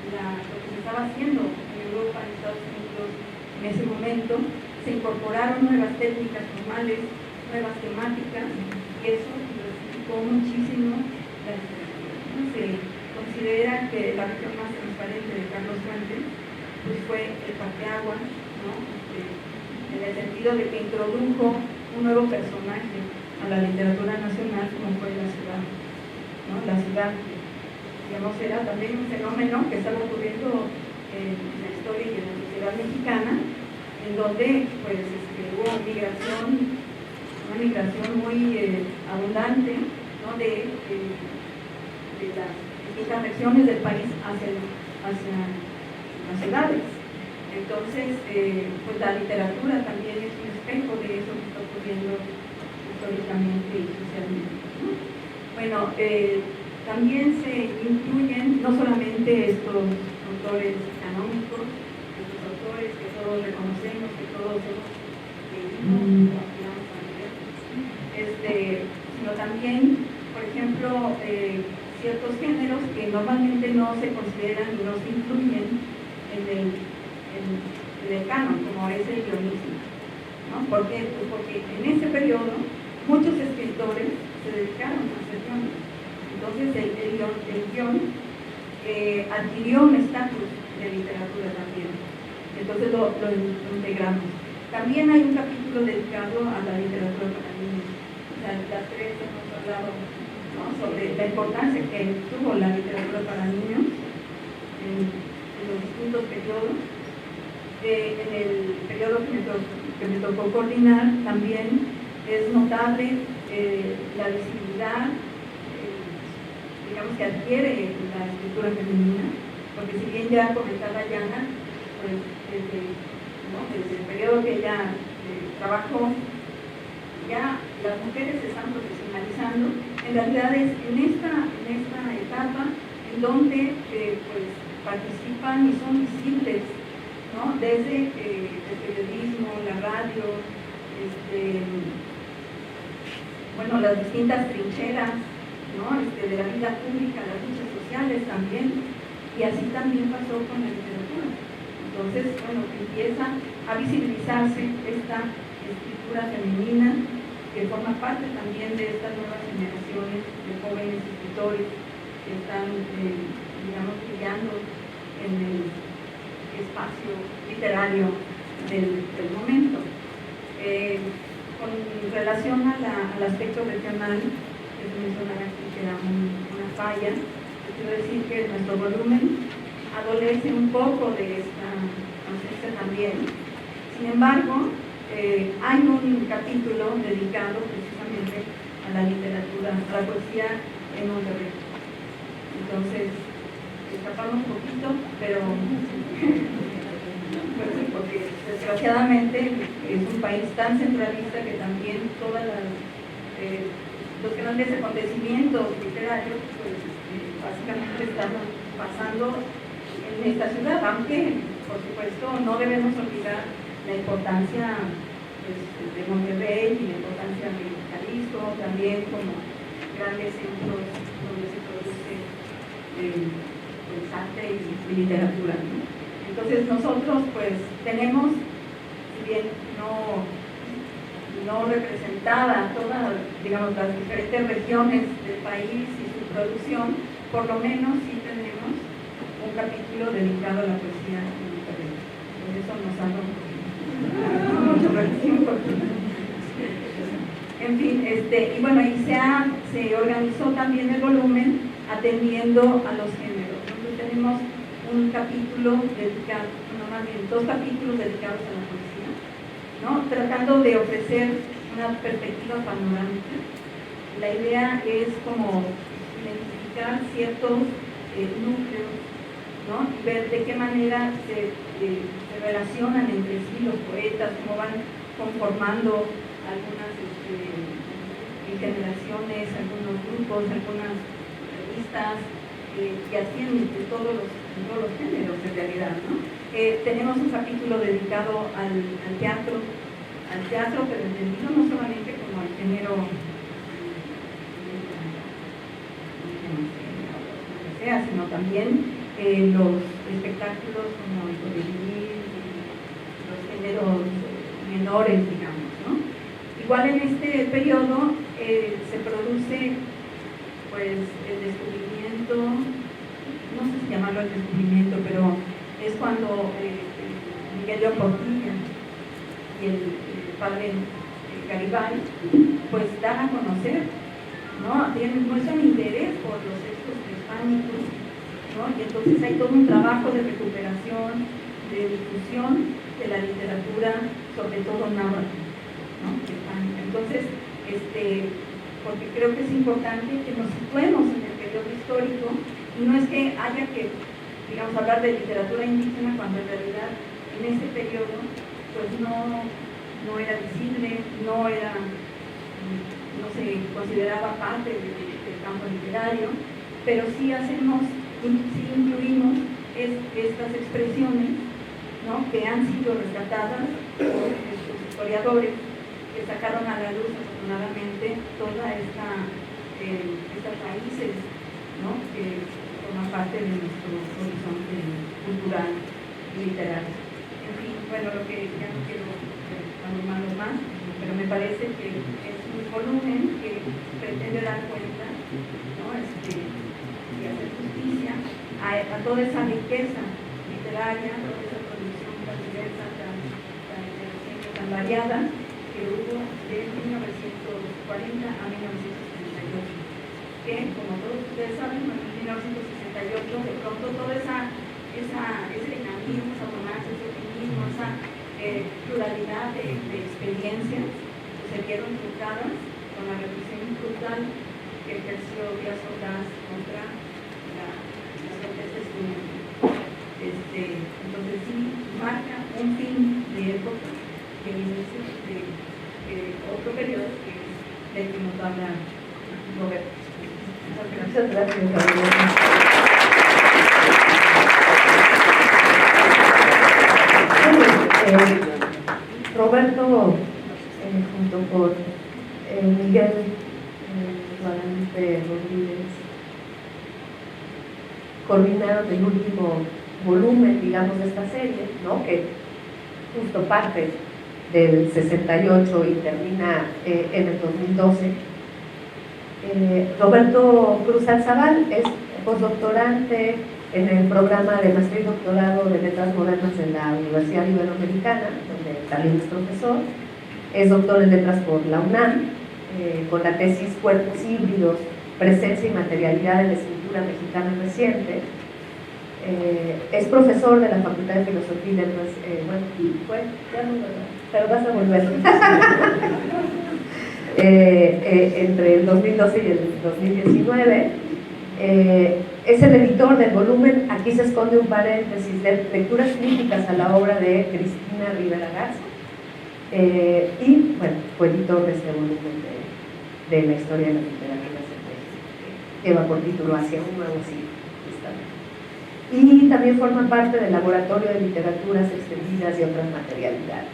lo que se estaba haciendo en Europa, en Estados Unidos en ese momento. Se incorporaron nuevas técnicas formales, nuevas temáticas, y eso diversificó muchísimo la literatura, ¿no? Se considera que la región más transparente de Carlos Fuentes pues fue el parteaguas, ¿no? En el sentido de que introdujo un nuevo personaje a la literatura nacional, como fue la ciudad, ¿no? La ciudad, digamos, era también un fenómeno que estaba ocurriendo en la historia y en la sociedad mexicana, en donde pues hubo una migración muy abundante, ¿no? de las distintas regiones del país hacia las ciudades. Entonces, pues la literatura también es un espejo de eso que está ocurriendo históricamente y socialmente, ¿no? Bueno, también se incluyen no solamente estos autores canónicos, estos autores que todos reconocemos, que todos hemos leído, sino también, por ejemplo, ciertos géneros que normalmente no se consideran y no se incluyen en el canon, como es el guionismo, ¿no? ¿Por qué? Pues porque en ese periodo muchos escritores se dedicaron a hacer guiones. Entonces el guión adquirió un estatus de literatura también. Entonces lo integramos. También hay un capítulo dedicado a la literatura para niños. O sea, las tres hemos hablado, ¿no? Sobre la importancia que tuvo la literatura para niños en los distintos periodos. En el periodo que me tocó coordinar también es notable la visibilidad, digamos, que adquiere la escritura femenina, porque si bien ya comentaba Yana, pues desde el periodo que ella trabajó, ya las mujeres se están profesionalizando. En realidad es en esta etapa en donde pues participan y son visibles, ¿no? Desde el periodismo, la radio, bueno, las distintas trincheras, ¿no? De la vida pública, las luchas sociales también, y así también pasó con la literatura. Entonces, bueno, empieza a visibilizarse esta escritura femenina que forma parte también de estas nuevas generaciones de jóvenes escritores que están, digamos, brillando en el espacio literario del momento. Con relación al aspecto regional, que se mencionaba aquí que era una falla, quiero decir que nuestro volumen adolece un poco de esta ausencia también. Sin embargo, hay un capítulo dedicado precisamente a la literatura, a la poesía en Monterrey. Entonces, escapamos un poquito, pero pues, porque desgraciadamente es un país tan centralista que también todos los grandes acontecimientos literarios pues, básicamente están pasando en esta ciudad, aunque por supuesto no debemos olvidar la importancia pues, de Monterrey y la importancia de Jalisco también como grandes centros donde se produce pues, arte y literatura, ¿no? Entonces nosotros pues tenemos, si bien no representada todas, digamos, las diferentes regiones del país y su producción, por lo menos sí tenemos un capítulo dedicado a la poesía en Monterrey. Por eso nos ha dado mucho tiempo. En fin, y bueno, y se organizó también el volumen atendiendo a los géneros. Entonces tenemos un capítulo dedicado, más bien dos capítulos dedicados a la poesía, ¿no? Tratando de ofrecer una perspectiva panorámica. La idea es como identificar ciertos núcleos, ¿no? Y ver de qué manera se relacionan entre sí los poetas, cómo van conformando algunas generaciones, algunos grupos, algunas revistas, y así en todos los géneros en realidad, ¿no? Tenemos un capítulo dedicado al teatro, pero entendido no solamente como el género, sino también los espectáculos como el vodevil, los géneros menores, digamos, ¿no? Igual en este periodo se produce pues el descubrimiento, no sé si llamarlo el descubrimiento, pero es cuando Miguel León Portilla y el padre Garibay pues dan a conocer, ¿no? Muestran interés por los textos prehispánicos, ¿no? Y entonces hay todo un trabajo de recuperación, de difusión de la literatura, sobre todo náhuatl, ¿no? Entonces, porque creo que es importante que nos situemos en el periodo histórico, y no es que haya que, digamos, hablar de literatura indígena cuando en realidad en ese periodo pues no era visible, no se consideraba parte del campo literario, pero sí incluimos estas expresiones, ¿no? Que han sido rescatadas por estos historiadores que sacaron a la luz afortunadamente todas estas raíces, ¿no? Que forman parte de nuestro horizonte cultural y literario. En fin, bueno, lo que ya no quiero abrumarlos más, pero me parece que es un volumen que pretende dar cuenta, ¿no? Y hacer justicia a toda esa riqueza literaria, toda esa producción tan diversa, tan variada que hubo de 1940 a 1968, que como todos ustedes saben, en 1968 de pronto todo ese dinamismo, esa bonanza, ese optimismo, esa pluralidad de experiencias pues, se vieron truncadas con la represión brutal que ejerció Díaz Ordaz contra las protestas estudiantiles. Entonces sí marca un fin de época que inicia otro periodo que es del que nos habla Roberto. Muchas gracias, Gabriela. Roberto, junto con Miguel Guadalupe Rodríguez, coordinaron el último volumen, digamos, de esta serie, ¿no? Que justo parte del 68 y termina en el 2012. Roberto Cruz Alzabal es postdoctorante en el programa de maestría y doctorado de letras modernas en la Universidad Iberoamericana, donde también es profesor. Es doctor en letras por la UNAM, con la tesis Cuerpos híbridos, presencia y materialidad en la escritura mexicana reciente. Es profesor de la Facultad de Filosofía y Letras, ya no, pero vas a volver. Entre el 2012 y el 2019. Es el editor del volumen. Aquí se esconde un paréntesis de lecturas críticas a la obra de Cristina Rivera Garza, y bueno, fue editor de este volumen de la historia de la literatura que lleva por título Hacia un nuevo siglo, y también forma parte del Laboratorio de Literaturas Extendidas y otras materialidades.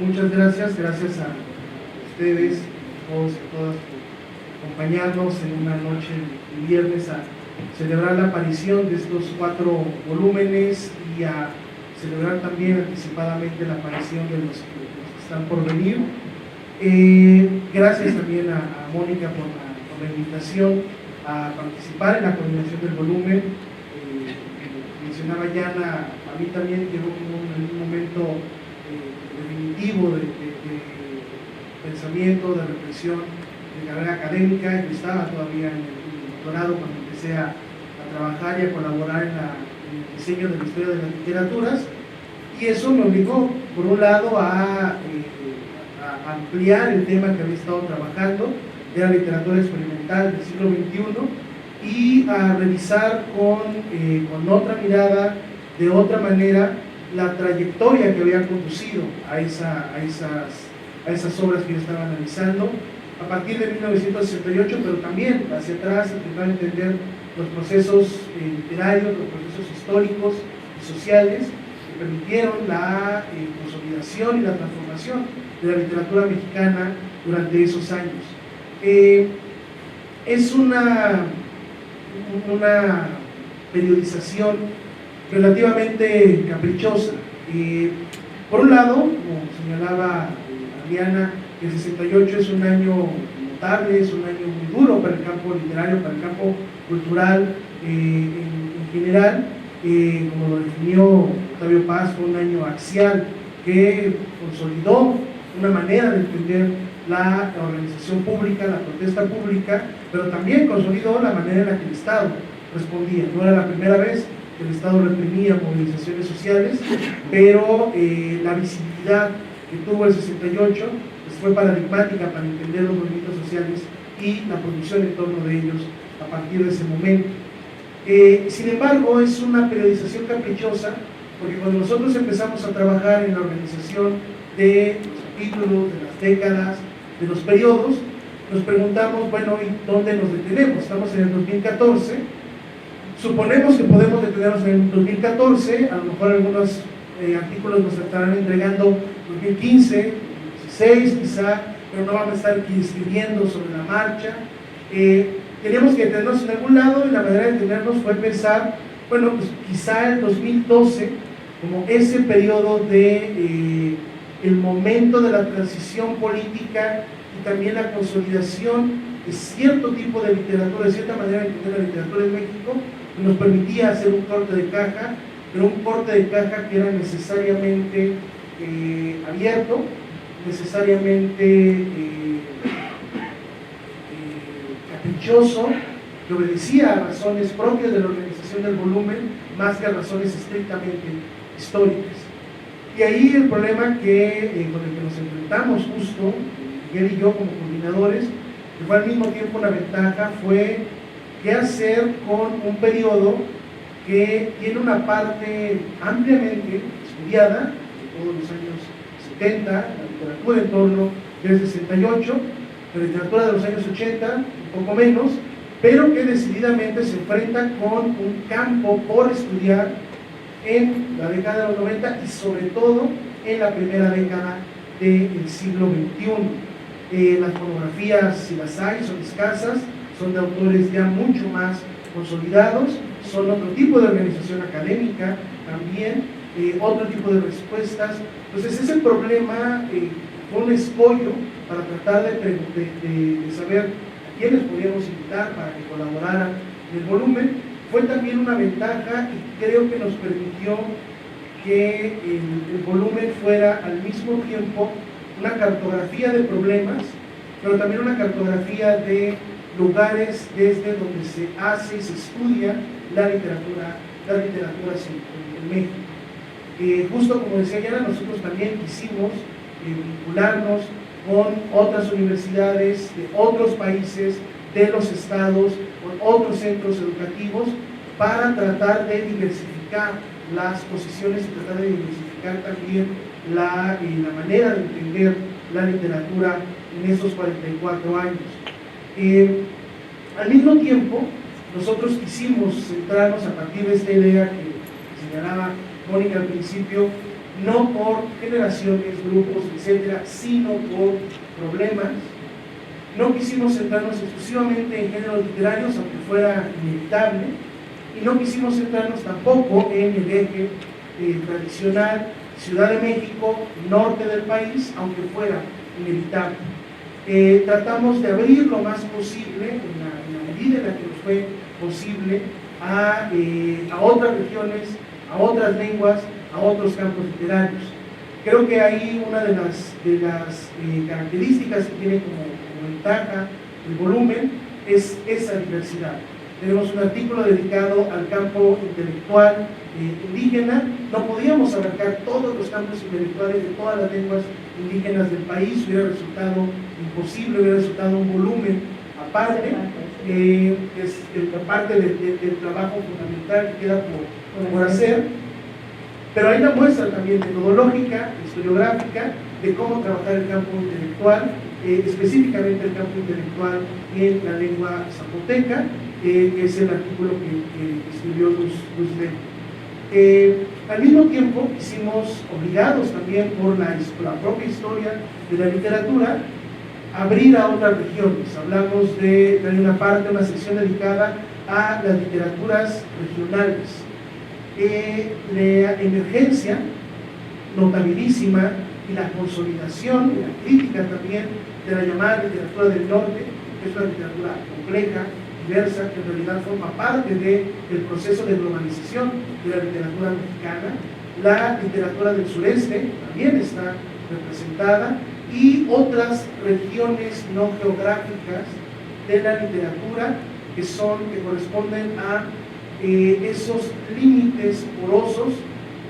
Muchas gracias a ustedes, todos y todas, por acompañarnos en una noche de viernes a celebrar la aparición de estos 4 volúmenes y a celebrar también anticipadamente la aparición de los que están por venir. Gracias también a Mónica por la invitación a participar en la coordinación del volumen. Mencionaba Yana, a mí también llegó en un momento definitivo de pensamiento, de reflexión, de carrera académica. Yo estaba todavía en el doctorado cuando empecé a trabajar y a colaborar en el diseño de la historia de las literaturas, y eso me obligó, por un lado, a ampliar el tema que había estado trabajando de la literatura experimental del siglo XXI y a revisar con otra mirada, de otra manera, la trayectoria que había conducido a esas a esas obras que yo estaba analizando. A partir de 1968, pero también hacia atrás, intentar entender los procesos literarios, los procesos históricos y sociales que permitieron la consolidación y la transformación de la literatura mexicana durante esos años. Es una periodización relativamente caprichosa. Por un lado, como señalaba Adriana, el 68 es un año notable, es un año muy duro para el campo literario, para el campo cultural en general. Como lo definió Octavio Paz, fue un año axial que consolidó una manera de entender la organización pública, la protesta pública, pero también consolidó la manera en la que el Estado respondía. No era la primera vez que el Estado reprimía movilizaciones sociales, pero la visibilidad que tuvo el 68 pues fue paradigmática para entender los movimientos sociales y la producción en torno de ellos a partir de ese momento. Sin embargo, es una periodización caprichosa, porque cuando nosotros empezamos a trabajar en la organización de los capítulos, de las décadas, de los periodos, nos preguntamos, bueno, ¿y dónde nos detenemos? Estamos en el 2014, suponemos que podemos detenernos en el 2014, a lo mejor algunos artículos nos estarán entregando 2015, 2016 quizá, pero no vamos a estar aquí escribiendo sobre la marcha. Teníamos que detenernos en algún lado, y la manera de detenernos fue pensar, bueno, pues quizá el 2012, como ese periodo de el momento de la transición política y también la consolidación de cierto tipo de literatura, de cierta manera de entender la literatura en México, que nos permitía hacer un corte de caja, pero un corte de caja que era necesariamente abierto, necesariamente caprichoso, que obedecía a razones propias de la organización del volumen, más que a razones estrictamente históricas. Y ahí el problema con el que nos enfrentamos justo, Miguel y yo como coordinadores, que fue al mismo tiempo una ventaja, fue qué hacer con un periodo que tiene una parte ampliamente estudiada, de todos los años 70, la literatura en torno del 68, la literatura de los años 80, un poco menos, pero que decididamente se enfrenta con un campo por estudiar en la década de los 90 y sobre todo en la primera década del siglo XXI. Las monografías, si las hay, son escasas, son de autores ya mucho más consolidados, son otro tipo de organización académica también, otro tipo de respuestas. Entonces ese problema fue un escollo para tratar de saber a quiénes podíamos invitar para que colaboraran en el volumen. Fue también una ventaja y creo que nos permitió que el volumen fuera al mismo tiempo una cartografía de problemas, pero también una cartografía de lugares desde donde se hace y se estudia la literatura en México. Justo como decía Yana, nosotros también quisimos vincularnos con otras universidades de otros países, de los estados, con otros centros educativos, para tratar de diversificar las posiciones y tratar de diversificar también la manera de entender la literatura en esos 44 años. Al mismo tiempo, nosotros quisimos centrarnos a partir de esta idea que señalaba Mónica al principio, no por generaciones, grupos, etcétera, sino por problemas. No quisimos centrarnos exclusivamente en géneros literarios, aunque fuera inevitable, y no quisimos centrarnos tampoco en el eje tradicional Ciudad de México, norte del país, aunque fuera inevitable. Tratamos de abrir lo más posible, en la medida en la que nos fue posible, a otras regiones, a otras lenguas, a otros campos literarios. Creo que ahí una de las características que tiene como ventaja el volumen es esa diversidad. Tenemos un artículo dedicado al campo intelectual indígena. No podíamos abarcar todos los campos intelectuales de todas las lenguas indígenas del país, hubiera resultado imposible, hubiera resultado un volumen aparte, es parte del trabajo fundamental que queda por hacer. Pero hay una muestra también metodológica, historiográfica, de cómo trabajar el campo intelectual, específicamente el campo intelectual en la lengua zapoteca, que es el artículo que escribió Luz Ley. Al mismo tiempo, hicimos, obligados también por la propia historia de la literatura, abrir a otras regiones. Hablamos de una parte, una sección dedicada a las literaturas regionales. La emergencia notabilísima y la consolidación y la crítica también de la llamada literatura del norte, que es una literatura compleja, diversa, que en realidad forma parte del proceso de globalización de la literatura mexicana. La literatura del sureste también está representada, y otras regiones no geográficas de la literatura que corresponden a esos límites porosos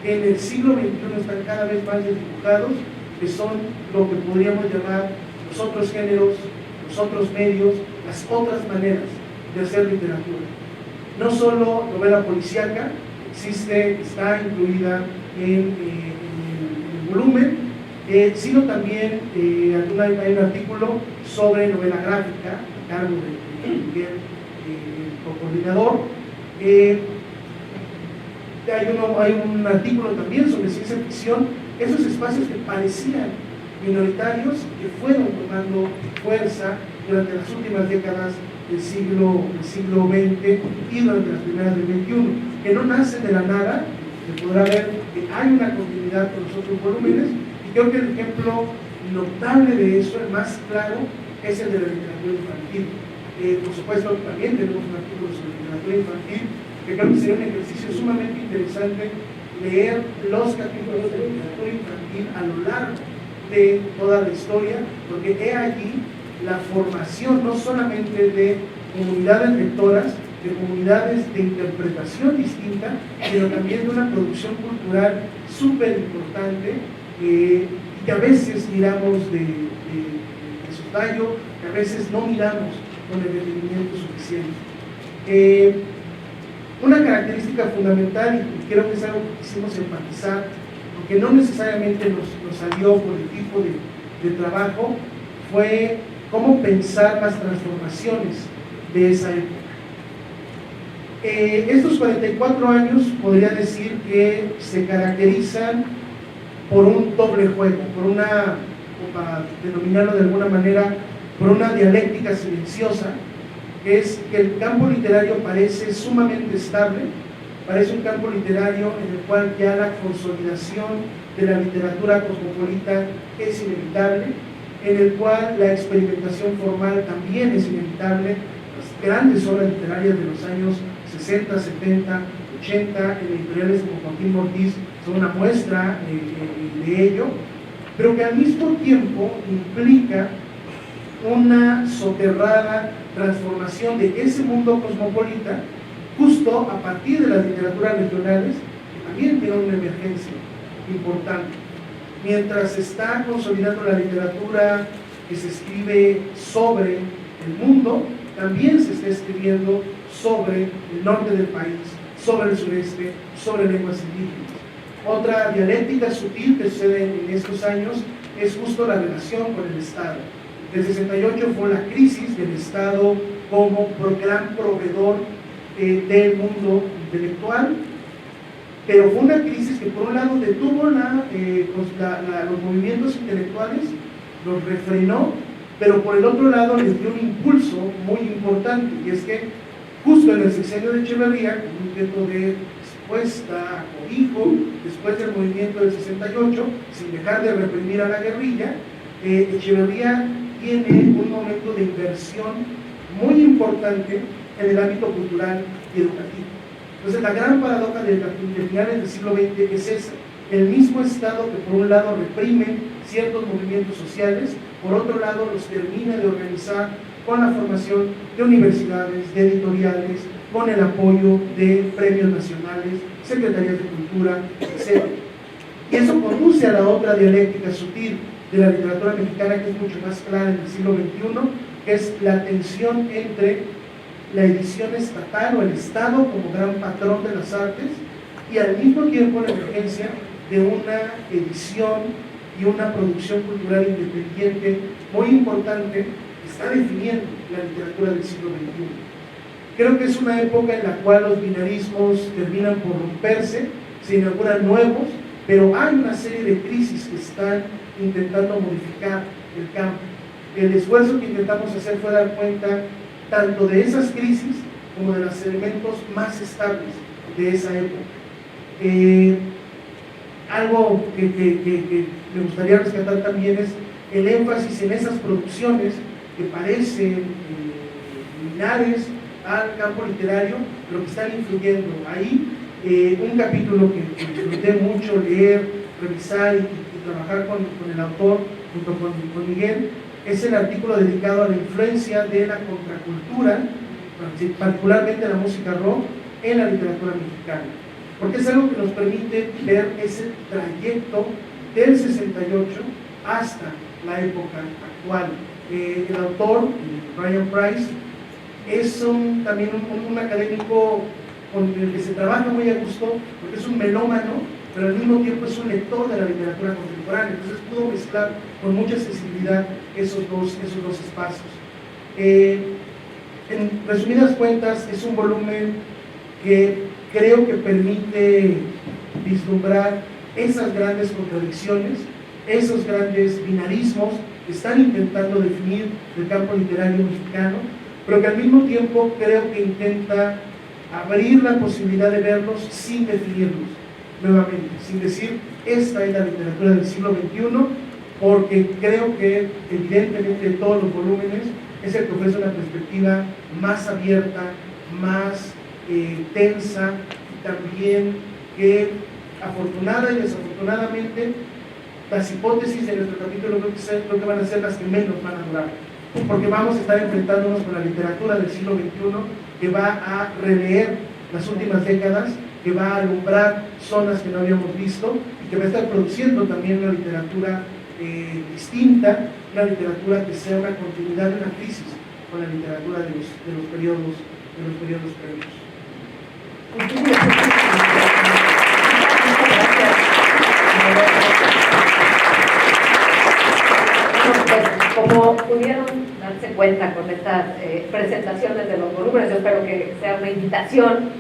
que en el siglo XXI están cada vez más desdibujados, que son lo que podríamos llamar los otros géneros, los otros medios, las otras maneras de hacer literatura. No solo novela policíaca, está incluida en el volumen, sino también hay un artículo sobre novela gráfica a cargo de Miguel, el coordinador. Hay un artículo también sobre ciencia ficción, esos espacios que parecían minoritarios, que fueron tomando fuerza durante las últimas décadas del siglo XX y durante las primeras del XXI, que no nacen de la nada. Se podrá ver que hay una continuidad con los otros volúmenes, y creo que el ejemplo notable de eso, el más claro, es el de la literatura infantil. Por supuesto, también tenemos un artículo sobre literatura infantil, que creo que sería un ejercicio sumamente interesante leer los capítulos de literatura infantil a lo largo de toda la historia, porque he allí la formación no solamente de comunidades lectoras, de comunidades de interpretación distinta, sino también de una producción cultural súper importante, y que a veces miramos de soslayo, que a veces no miramos con el detenimiento suficiente. Una característica fundamental, y creo que es algo que quisimos enfatizar, aunque no necesariamente nos salió por el tipo de trabajo, fue cómo pensar las transformaciones de esa época. Estos 44 años podría decir que se caracterizan por un doble juego, para denominarlo de alguna manera, por una dialéctica silenciosa, que es que el campo literario parece sumamente estable, parece un campo literario en el cual ya la consolidación de la literatura cosmopolita es inevitable, en el cual la experimentación formal también es inevitable. Las grandes obras literarias de los años 60, 70, 80, en editoriales como Joaquín Mortiz son una muestra de ello, pero que al mismo tiempo implica una soterrada transformación de ese mundo cosmopolita justo a partir de las literaturas regionales, que también tienen una emergencia importante. Mientras se está consolidando la literatura que se escribe sobre el mundo, también se está escribiendo sobre el norte del país, sobre el sureste, sobre lenguas indígenas. Otra dialéctica sutil que sucede en estos años es justo la relación con el Estado. El 68 fue la crisis del Estado como gran proveedor del mundo intelectual, pero fue una crisis que por un lado detuvo los movimientos intelectuales, los refrenó, pero por el otro lado les dio un impulso muy importante, y es que justo en el sexenio de Echeverría, con un intento de respuesta, cobijo, después del movimiento del 68, sin dejar de reprimir a la guerrilla, Echeverría tiene un momento de inversión muy importante en el ámbito cultural y educativo. Entonces la gran paradoja de finales del siglo XX es esa: el mismo Estado que por un lado reprime ciertos movimientos sociales, por otro lado los termina de organizar con la formación de universidades, de editoriales, con el apoyo de premios nacionales, secretarías de cultura, etc. Y eso conduce a la otra dialéctica sutil de la literatura mexicana, que es mucho más clara en el siglo XXI, que es la tensión entre la edición estatal o el Estado como gran patrón de las artes y al mismo tiempo la emergencia de una edición y una producción cultural independiente muy importante que está definiendo la literatura del siglo XXI. Creo que es una época en la cual los binarismos terminan por romperse, se inauguran nuevos, pero hay una serie de crisis que están intentando modificar el campo. El esfuerzo que intentamos hacer fue dar cuenta tanto de esas crisis como de los elementos más estables de esa época. Algo que me gustaría rescatar también es el énfasis en esas producciones que parecen similares al campo literario, pero que están influyendo. Ahí un capítulo que disfruté mucho leer, revisar y trabajar con el autor junto con Miguel es el artículo dedicado a la influencia de la contracultura, particularmente la música rock, en la literatura mexicana, porque es algo que nos permite ver ese trayecto del 68 hasta la época actual. El autor, Brian Price, es también un académico con el que se trabaja muy a gusto, porque es un melómano, pero al mismo tiempo es un lector de la literatura contemporánea, entonces pudo mezclar con mucha sensibilidad esos dos espacios. En resumidas cuentas, es un volumen que creo que permite vislumbrar esas grandes contradicciones, esos grandes binarismos que están intentando definir el campo literario mexicano, pero que al mismo tiempo creo que intenta abrir la posibilidad de verlos sin definirlos nuevamente, sin decir esta es la literatura del siglo XXI, porque creo que evidentemente de todos los volúmenes es el que ofrece una perspectiva más abierta, más tensa, y también que afortunada y desafortunadamente las hipótesis de nuestro capítulo creo que van a ser las que menos van a durar, porque vamos a estar enfrentándonos con la literatura del siglo XXI que va a releer las últimas décadas, que va a alumbrar zonas que no habíamos visto y que va a estar produciendo también una literatura distinta, una literatura que sea una continuidad de una crisis con la literatura de los periodos previos. Como pudieron darse cuenta con estas presentaciones de los volúmenes, yo espero que sea una invitación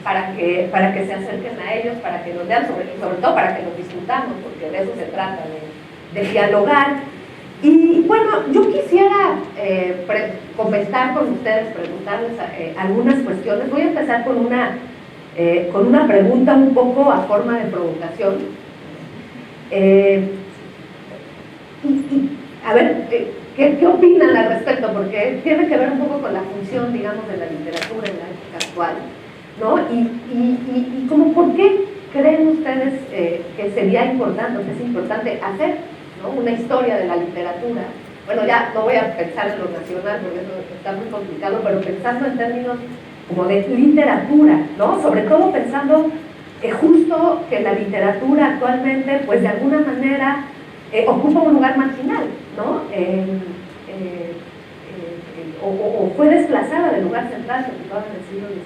para que se acerquen a ellos, para que los vean, sobre todo para que los discutamos, porque de eso se trata, de dialogar. Y bueno, yo quisiera comentar con ustedes, preguntarles algunas cuestiones. Voy a empezar con una pregunta un poco a forma de provocación. A ver, ¿qué opinan al respecto? Porque tiene que ver un poco con la función, digamos, de la literatura en la época actual, ¿no? Y como, ¿por qué creen ustedes que sería importante, que es importante hacer, ¿no?, una historia de la literatura? Bueno, ya no voy a pensar en lo nacional porque eso está muy complicado, pero pensando en términos como de literatura, ¿no? Sobre todo pensando justo que la literatura actualmente, pues de alguna manera, ocupa un lugar marginal, ¿no? O fue desplazada del lugar central que ocupaba en el siglo XIX.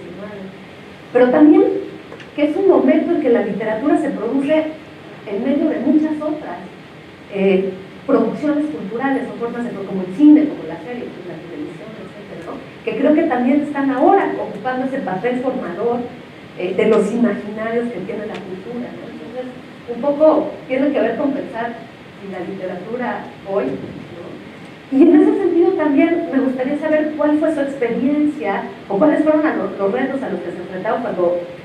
Pero también que es un momento en que la literatura se produce en medio de muchas otras producciones culturales o formas de, como el cine, como la serie, como la televisión, etc., ¿no?, que creo que también están ahora ocupando ese papel formador de los imaginarios que tiene la cultura, ¿no? Entonces, un poco tiene que ver con pensar en la literatura hoy, ¿no? Y en ese sentido también me gustaría saber cuál fue su experiencia o cuáles fueron los retos a los que se enfrentaron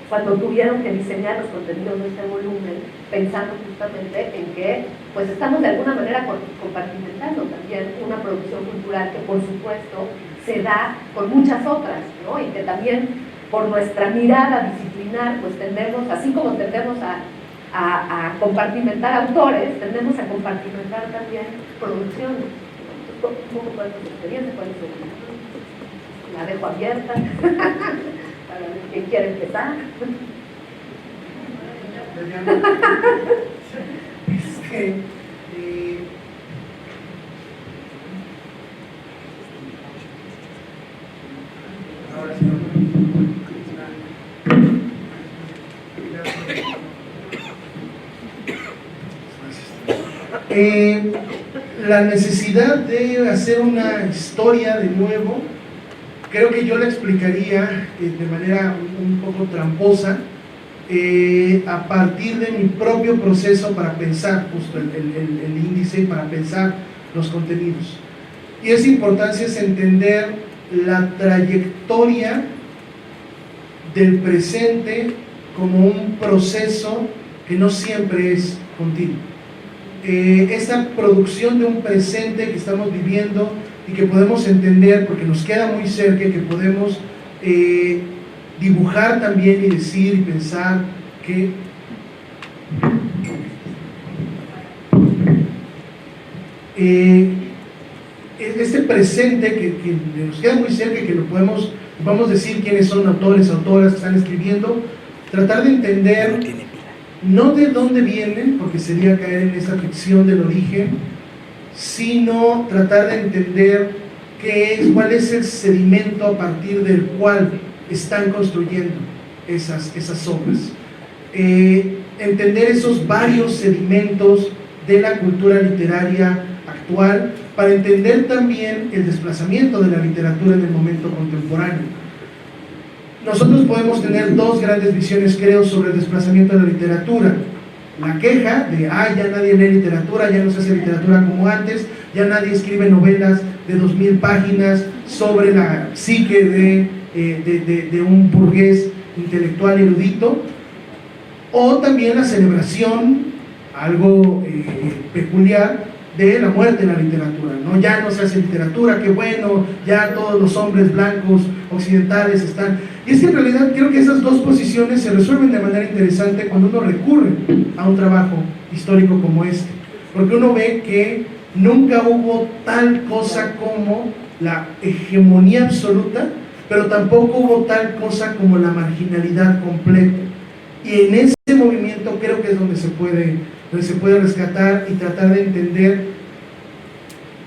cuando tuvieron que diseñar los contenidos de este volumen, pensando justamente en que pues estamos de alguna manera compartimentando también una producción cultural que por supuesto se da con muchas otras, ¿no? Y que también por nuestra mirada disciplinar pues tendemos, así como tendemos a compartimentar autores, tendemos a compartimentar también producciones. Un poco cuál es su experiencia, cuál es su opinión. La dejo abierta para ver quién quiere empezar. Ahora sí. La necesidad de hacer una historia de nuevo, creo que yo la explicaría de manera un poco tramposa, a partir de mi propio proceso para pensar justo el índice, para pensar los contenidos. Y esa importancia es entender la trayectoria del presente como un proceso que no siempre es continuo. Esta producción de un presente que estamos viviendo y que podemos entender, porque nos queda muy cerca, que podemos dibujar también y decir y pensar que este presente que nos queda muy cerca y que lo podemos decir quiénes son autores, autoras que están escribiendo, tratar de entender no de dónde vienen, porque sería caer en esa ficción del origen, sino tratar de entender cuál es el sedimento a partir del cual están construyendo esas obras. Entender esos varios sedimentos de la cultura literaria actual, para entender también el desplazamiento de la literatura en el momento contemporáneo. Nosotros podemos tener dos grandes visiones, creo, sobre el desplazamiento de la literatura. La queja de, ya nadie lee literatura, ya no se hace literatura como antes, ya nadie escribe novelas de 2000 páginas sobre la psique de un burgués intelectual erudito, o también la celebración, algo peculiar, de la muerte de la literatura, ¿no? Ya no se hace literatura, qué bueno, ya todos los hombres blancos occidentales están... Y es que en realidad creo que esas dos posiciones se resuelven de manera interesante cuando uno recurre a un trabajo histórico como este, porque uno ve que nunca hubo tal cosa como la hegemonía absoluta, pero tampoco hubo tal cosa como la marginalidad completa. Y en ese movimiento creo que es donde se puede rescatar y tratar de entender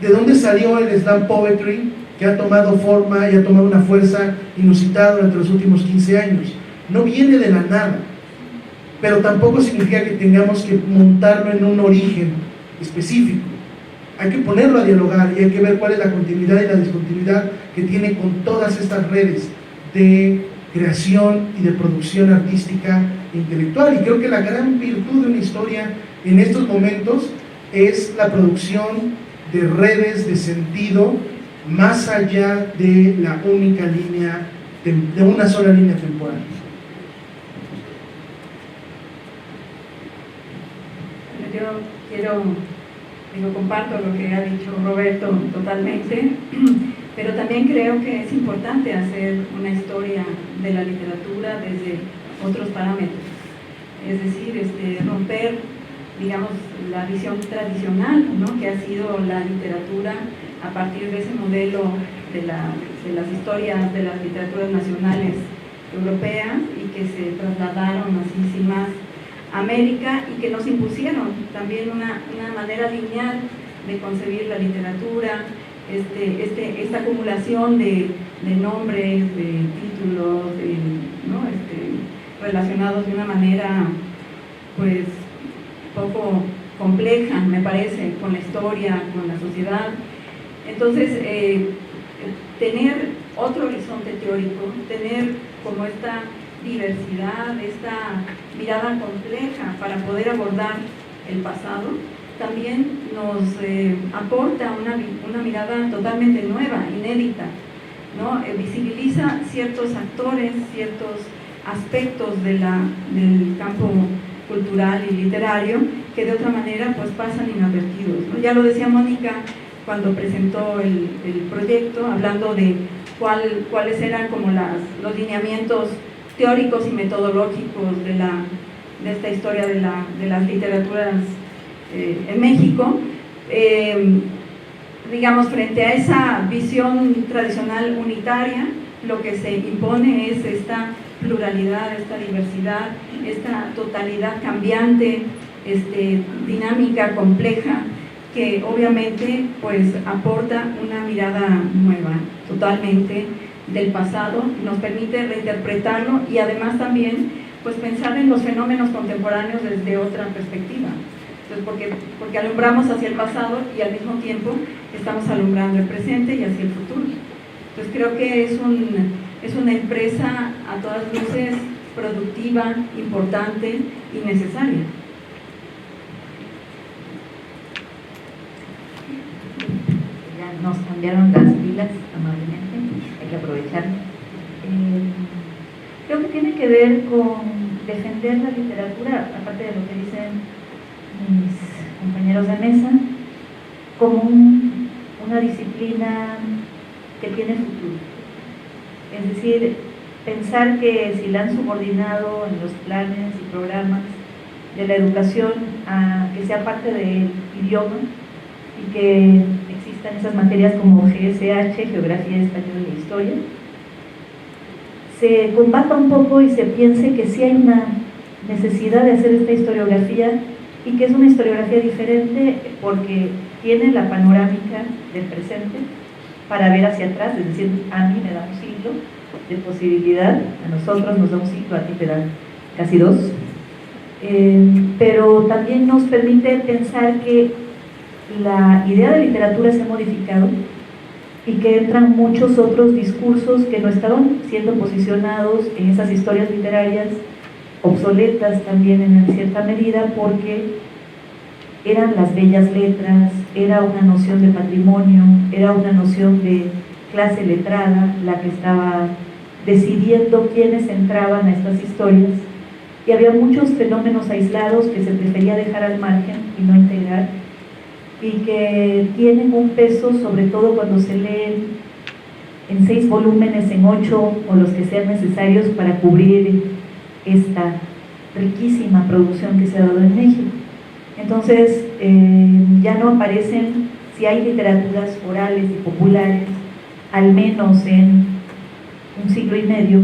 de dónde salió el slam poetry, que ha tomado forma y ha tomado una fuerza inusitada durante los últimos 15 años. No viene de la nada, pero tampoco significa que tengamos que montarlo en un origen específico. Hay que ponerlo a dialogar y hay que ver cuál es la continuidad y la discontinuidad que tiene con todas estas redes de creación y de producción artística e intelectual. Y creo que la gran virtud de una historia en estos momentos es la producción de redes de sentido más allá de la única línea, de una sola línea temporal. Yo comparto lo que ha dicho Roberto totalmente, pero también creo que es importante hacer una historia de la literatura desde otros parámetros, es decir, romper, digamos, la visión tradicional, ¿no?, que ha sido la literatura a partir de ese modelo de las historias de las literaturas nacionales europeas y que se trasladaron así sin más a América y que nos impusieron también una manera lineal de concebir la literatura, esta acumulación de nombres, de títulos, ¿no?, relacionados de una manera pues poco compleja, me parece, con la historia, con la sociedad. Entonces, tener otro horizonte teórico, tener como esta diversidad, esta mirada compleja para poder abordar el pasado, también nos aporta una mirada totalmente nueva, inédita, ¿no? Visibiliza ciertos actores, ciertos aspectos del campo cultural y literario que de otra manera pues pasan inadvertidos, ¿no? Ya lo decía Mónica cuando presentó el proyecto, hablando de cuáles eran como los lineamientos teóricos y metodológicos de esta historia de las literaturas en México. Digamos, frente a esa visión tradicional unitaria, lo que se impone es esta pluralidad, esta diversidad, esta totalidad cambiante, dinámica, compleja, que obviamente pues aporta una mirada nueva, totalmente del pasado, nos permite reinterpretarlo y además también pues pensar en los fenómenos contemporáneos desde otra perspectiva. Entonces, porque alumbramos hacia el pasado y al mismo tiempo estamos alumbrando el presente y hacia el futuro. Entonces creo que es una empresa a todas luces productiva, importante y necesaria. Ya nos cambiaron las pilas amablemente, hay que aprovechar. Creo que tiene que ver con defender la literatura, aparte de lo que dicen mis compañeros de mesa, como una disciplina que tiene futuro. Es decir, pensar que si la han subordinado en los planes y programas de la educación a que sea parte del idioma y que existan esas materias como GSH, Geografía, Español e Historia, se combata un poco y se piense que sí hay una necesidad de hacer esta historiografía y que es una historiografía diferente porque tiene la panorámica del presente para ver hacia atrás, es decir, a mí me da un siglo de posibilidad, a nosotros nos da un siglo, a ti te dan casi dos, pero también nos permite pensar que la idea de literatura se ha modificado y que entran muchos otros discursos que no estaban siendo posicionados en esas historias literarias obsoletas también en cierta medida porque eran las bellas letras, era una noción de patrimonio, era una noción de clase letrada la que estaba decidiendo quiénes entraban a estas historias y había muchos fenómenos aislados que se prefería dejar al margen y no integrar y que tienen un peso sobre todo cuando se leen en 6 volúmenes, en 8 o los que sean necesarios para cubrir esta riquísima producción que se ha dado en México. Entonces ya no aparecen, si hay literaturas orales y populares, al menos en un siglo y medio,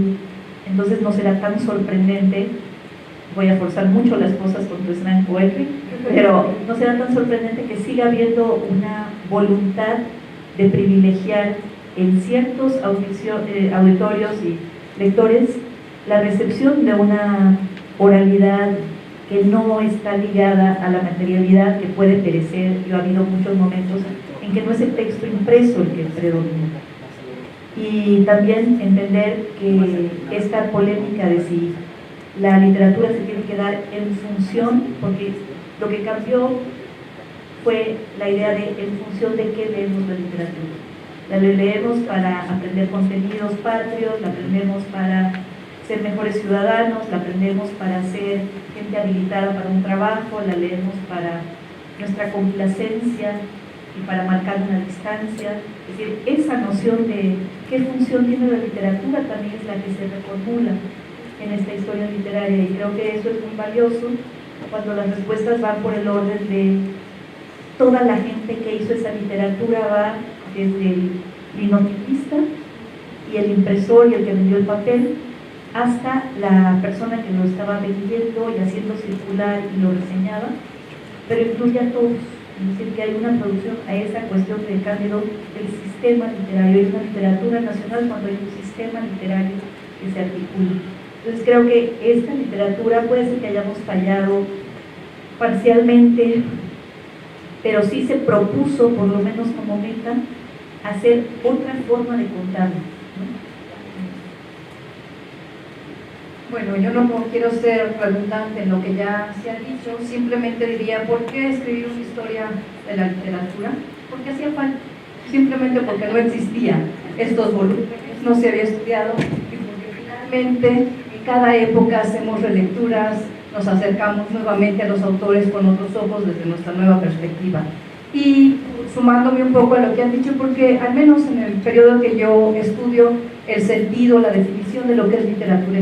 entonces no será tan sorprendente, voy a forzar mucho las cosas con tu slam poetry, pero no será tan sorprendente que siga habiendo una voluntad de privilegiar en ciertos auditorios y lectores la recepción de una oralidad que no está ligada a la materialidad que puede perecer, y ha habido muchos momentos en que no es el texto impreso el que predomina. Y también entender que esta polémica de si la literatura se tiene que dar en función, porque lo que cambió fue la idea de en función de qué leemos la literatura. La leemos para aprender contenidos patrios, la aprendemos para ser mejores ciudadanos, la aprendemos para ser gente habilitada para un trabajo, la leemos para nuestra complacencia y para marcar una distancia. Es decir, esa noción de qué función tiene la literatura también es la que se reformula en esta historia literaria, y creo que eso es muy valioso cuando las respuestas van por el orden de toda la gente que hizo esa literatura, va desde el linotipista y el impresor y el que vendió el papel hasta la persona que lo estaba vendiendo y haciendo circular y lo reseñaba, pero incluye a todos. Es decir, que hay una producción a esa cuestión de cambio del sistema literario. Hay una literatura nacional cuando hay un sistema literario que se articula. Entonces creo que esta literatura puede ser que hayamos fallado parcialmente, pero sí se propuso, por lo menos como meta, hacer otra forma de contarlo, ¿no? Bueno, yo no quiero ser redundante en lo que ya se ha dicho, simplemente diría, ¿por qué escribir una historia de la literatura? Porque hacía falta, simplemente porque no existían estos volúmenes, no se había estudiado, y porque finalmente en cada época hacemos relecturas, nos acercamos nuevamente a los autores con otros ojos desde nuestra nueva perspectiva. Y sumándome un poco a lo que han dicho, porque al menos en el periodo que yo estudio, el sentido, la definición de lo que es literatura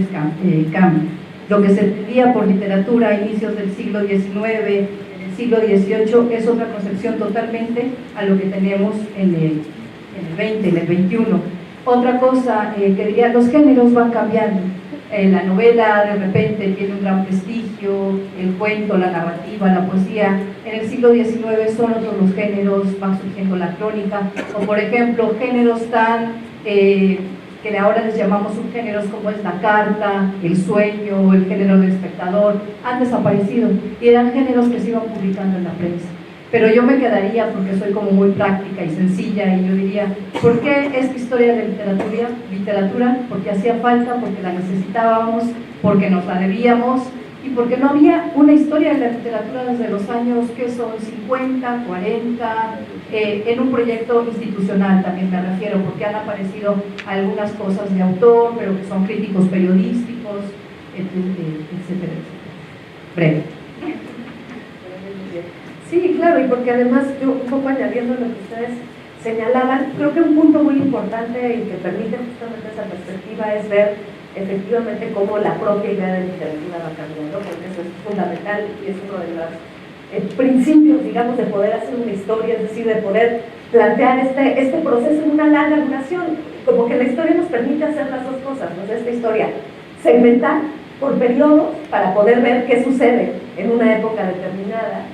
cambia. Lo que se entendía por literatura a inicios del siglo XIX, en el siglo XVIII, es otra concepción totalmente a lo que tenemos en el XX, en el XXI. Otra cosa que diría, los géneros van cambiando. La novela de repente tiene un gran prestigio, el cuento, la narrativa, la poesía. En el siglo XIX son otros los géneros, van surgiendo la crónica, o por ejemplo géneros tan que ahora les llamamos subgéneros como es la carta, el sueño, el género del espectador, han desaparecido y eran géneros que se iban publicando en la prensa. Pero yo me quedaría, porque soy como muy práctica y sencilla, y yo diría, ¿por qué esta historia de literatura? Porque hacía falta, porque la necesitábamos, porque nos la debíamos, y porque no había una historia de la literatura desde los años que son 50, 40, en un proyecto institucional también me refiero, porque han aparecido algunas cosas de autor, pero que son críticos periodísticos, etcétera, etcétera. Breve. Sí, claro, y porque además yo un poco añadiendo lo que ustedes señalaban, creo que un punto muy importante y que permite justamente esa perspectiva es ver efectivamente cómo la propia idea de literatura va cambiando, porque eso es fundamental y es uno de los principios, digamos, de poder hacer una historia, es decir, de poder plantear este proceso en una larga duración, como que la historia nos permite hacer las dos cosas, ¿no? Esta historia segmentar por periodos para poder ver qué sucede en una época determinada,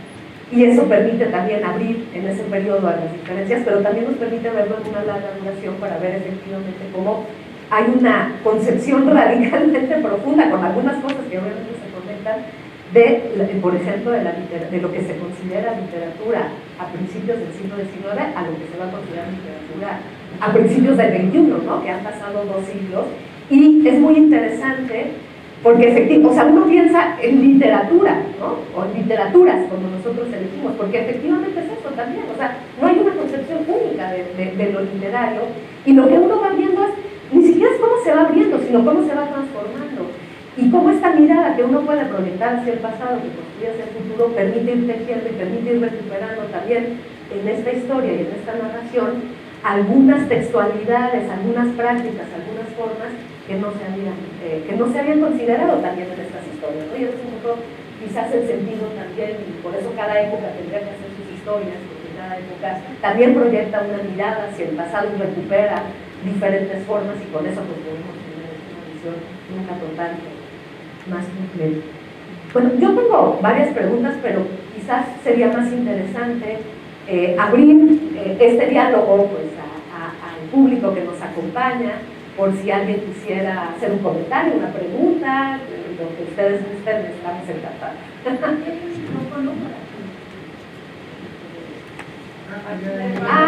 y eso permite también abrir en ese periodo a las diferencias, pero también nos permite verlo en una larga duración para ver efectivamente cómo hay una concepción radicalmente profunda, con algunas cosas que obviamente se conectan, por ejemplo, de lo que se considera literatura a principios del siglo XIX a lo que se va a considerar literatura a principios del XXI, ¿no? Que han pasado 2 siglos, y es muy interesante porque efectivamente, o sea, uno piensa en literatura, ¿no? O en literaturas, como nosotros elegimos, porque efectivamente es eso también, o sea, no hay una concepción única de lo literario, y lo que uno va viendo es, ni siquiera es cómo se va abriendo, sino cómo se va transformando, y cómo esta mirada que uno puede proyectar hacia el pasado, que construye hacia el futuro, permite ir tejiendo y permite ir recuperando también en esta historia y en esta narración algunas textualidades, algunas prácticas, algunas formas que no se habían considerado también en estas historias, ¿no? Y eso es un poco quizás el sentido también, y por eso cada época tendría que hacer sus historias, porque cada época también proyecta una mirada hacia el pasado y recupera diferentes formas, y con eso pues podemos tener una visión nunca total, más completa. Bueno, yo tengo varias preguntas, pero quizás sería más interesante abrir este diálogo pues, al público que nos acompaña, por si alguien quisiera hacer un comentario, una pregunta, lo que ustedes gusten, estamos encantados.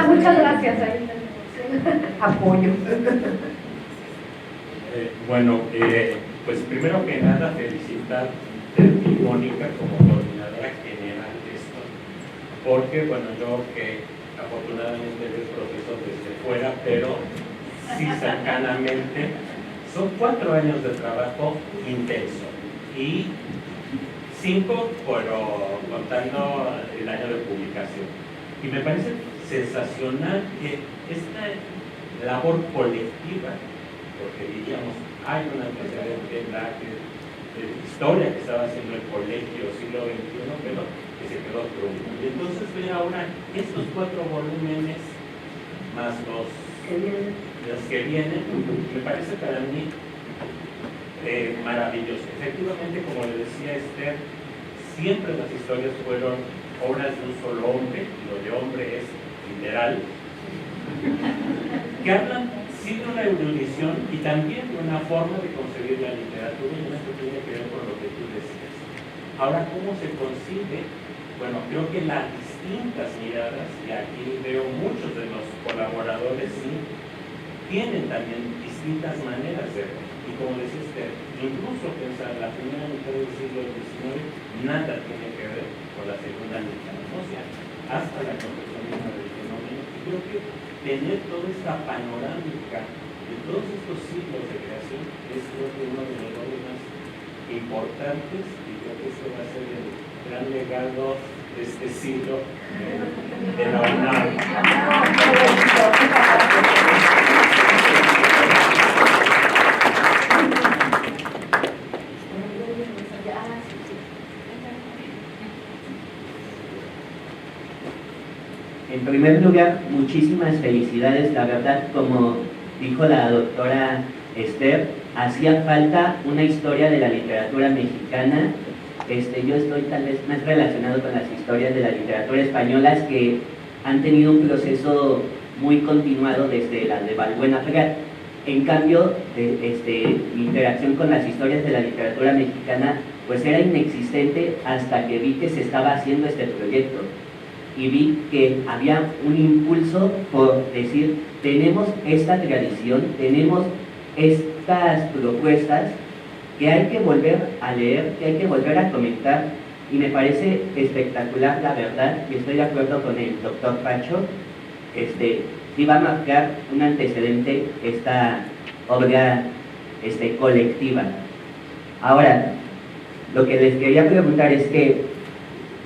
Muchas gracias. Apoyo. Bueno, pues primero que nada felicitarte, Mónica, como coordinadora general de esto, porque bueno, yo que afortunadamente veo el proceso desde fuera, pero sí cercanamente, son 4 años de trabajo intenso y 5, pero contando el año de publicación. Y me parece sensacional que esta labor colectiva, porque diríamos, hay un antecedente en la historia que estaba haciendo el colegio siglo XXI, pero que se quedó trunco. Y entonces ver ahora estos 4 volúmenes más los que vienen, me parece para mí maravilloso. Efectivamente, como le decía Esther, siempre las historias fueron obras de un solo hombre, y lo de hombre es literal, que hablan sí de una erudición y también de una forma de concebir la literatura, y esto tiene que ver con lo que tú decías. Ahora, ¿cómo se concibe? Bueno, creo que las distintas miradas, y aquí veo muchos de los colaboradores, sí, tienen también distintas maneras de ver. Y como decía usted, incluso pensar la primera mitad del siglo XIX nada tiene que ver con la segunda mitad, o sea, hasta la concepción misma del fenómeno. Y creo que tener toda esta panorámica de todos estos siglos de creación es creo que uno de los logros más importantes, y creo que eso va a ser el gran legado de este siglo de la UNAM. En primer lugar, muchísimas felicidades. La verdad, como dijo la doctora Esther, hacía falta una historia de la literatura mexicana. Yo estoy tal vez más relacionado con las historias de la literatura españolas, que han tenido un proceso muy continuado desde la de Balbuena Prat. En cambio, mi interacción con las historias de la literatura mexicana pues era inexistente hasta que vi que se estaba haciendo este proyecto y vi que había un impulso por decir, tenemos esta tradición, tenemos estas propuestas que hay que volver a leer, que hay que volver a comentar, y me parece espectacular, la verdad, y estoy de acuerdo con el doctor Pacho, sí va a marcar un antecedente esta obra colectiva. Ahora, lo que les quería preguntar es que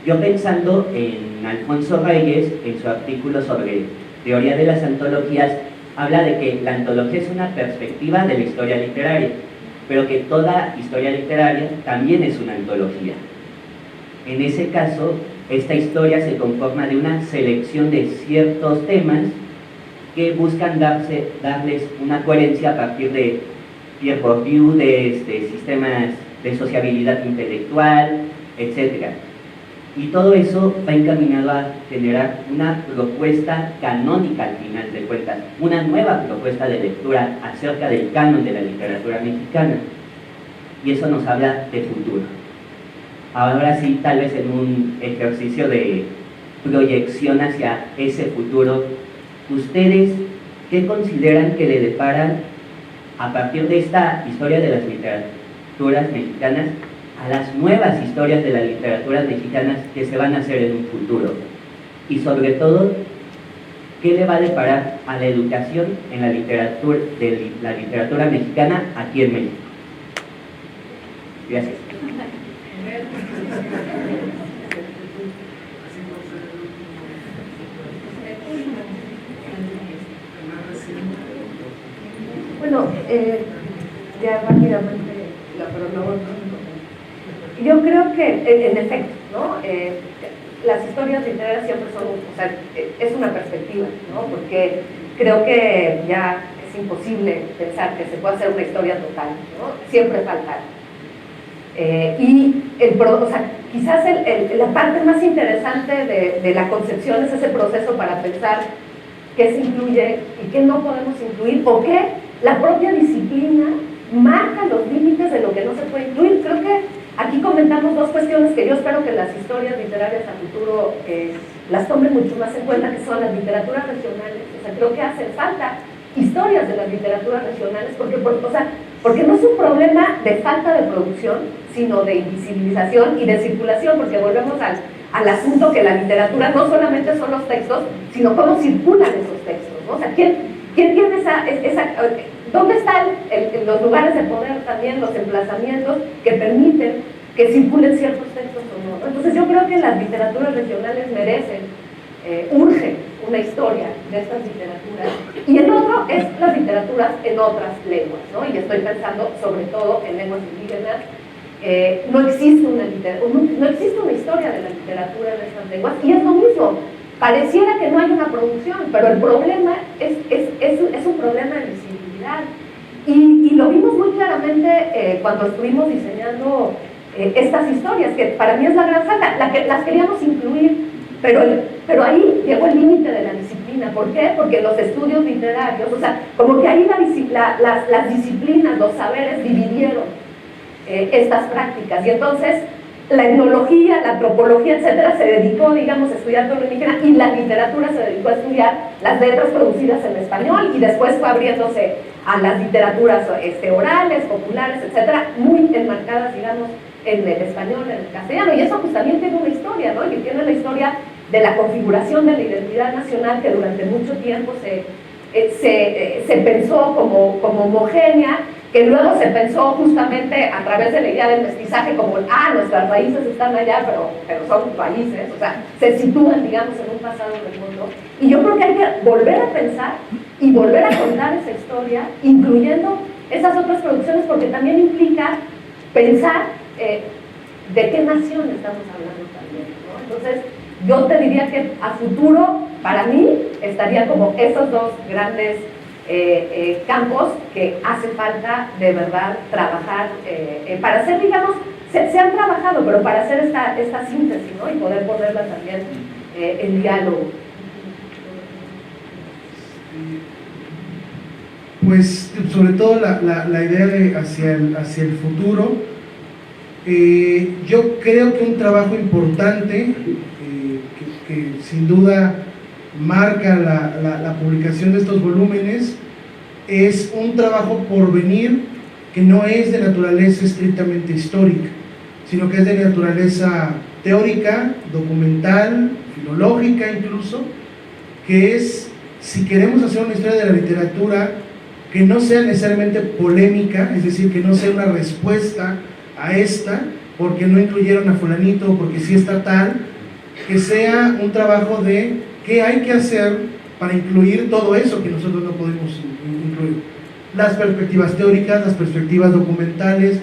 yo pensando en Alfonso Reyes, en su artículo sobre teoría de las antologías, habla de que la antología es una perspectiva de la historia literaria, pero que toda historia literaria también es una antología. En ese caso, esta historia se conforma de una selección de ciertos temas que buscan darles una coherencia a partir de Pierre Bourdieu, de sistemas de sociabilidad intelectual, etc. Y todo eso va encaminado a generar una propuesta canónica al final de cuentas, una nueva propuesta de lectura acerca del canon de la literatura mexicana. Y eso nos habla de futuro. Ahora sí, tal vez en un ejercicio de proyección hacia ese futuro, ¿ustedes qué consideran que le deparan a partir de esta historia de las literaturas mexicanas a las nuevas historias de las literaturas mexicanas que se van a hacer en un futuro? Y sobre todo, ¿qué le va a deparar a la educación en la literatura mexicana aquí en México? Gracias. Bueno, ya rápidamente la cronómetro. Yo creo que, en efecto, ¿no? Las historias literarias siempre son, o sea, es una perspectiva, ¿no? Porque creo que ya es imposible pensar que se pueda hacer una historia total, ¿no? Siempre falta. O sea, quizás la parte más interesante de la concepción es ese proceso para pensar qué se incluye y qué no podemos incluir, o qué la propia disciplina marca los límites de lo que no se puede incluir. Creo que aquí comentamos dos cuestiones que yo espero que las historias literarias a futuro las tomen mucho más en cuenta, que son las literaturas regionales. O sea, creo que hacen falta historias de las literaturas regionales, porque no es un problema de falta de producción, sino de invisibilización y de circulación, porque volvemos al asunto que la literatura no solamente son los textos, sino cómo circulan esos textos, ¿no? O sea, ¿quién tiene dónde están los lugares de poder también, los emplazamientos que permiten que circulen ciertos textos o no? Entonces yo creo que las literaturas regionales merecen, urge una historia de estas literaturas, y el otro es las literaturas en otras lenguas, ¿no? Y estoy pensando sobre todo en lenguas indígenas. No existe una historia de la literatura en estas lenguas, y es lo mismo, pareciera que no hay una producción, pero el problema es un problema de visibilidad, y lo vimos muy claramente cuando estuvimos diseñando estas historias, que para mí es la gran falta, las queríamos incluir, pero ahí llegó el límite de la disciplina. ¿Por qué? Porque los estudios literarios, o sea, como que ahí las disciplinas, los saberes dividieron estas prácticas, y entonces la etnología, la antropología, etcétera, se dedicó, digamos, a estudiar todo lo indígena, y la literatura se dedicó a estudiar las letras producidas en español, y después fue abriéndose a las literaturas orales, populares, etcétera, muy enmarcadas, digamos, en el español, en el castellano, y eso pues también tiene una historia, ¿no? Y tiene la historia de la configuración de la identidad nacional, que durante mucho tiempo se pensó como homogénea, que luego se pensó justamente a través de la idea del mestizaje como, nuestras raíces están allá, pero son raíces, o sea, se sitúan, digamos, en un pasado del mundo. Y yo creo que hay que volver a pensar y volver a contar esa historia, incluyendo esas otras producciones, porque también implica pensar de qué nación estamos hablando también, ¿no? Entonces, yo te diría que a futuro, para mí, estaría como esos dos grandes campos que hace falta de verdad trabajar para hacer, digamos, se han trabajado, pero para hacer esta síntesis, ¿no? Y poder ponerla también en diálogo. Pues sobre todo la idea de hacia el futuro. Yo creo que un trabajo importante que sin duda marca la publicación de estos volúmenes es un trabajo por venir que no es de naturaleza estrictamente histórica, sino que es de naturaleza teórica, documental, filológica incluso, que es, si queremos hacer una historia de la literatura que no sea necesariamente polémica, es decir, que no sea una respuesta a esta, porque no incluyeron a fulanito, o porque sí está tal, que sea un trabajo de qué hay que hacer para incluir todo eso que nosotros no podemos incluir. Las perspectivas teóricas, las perspectivas documentales,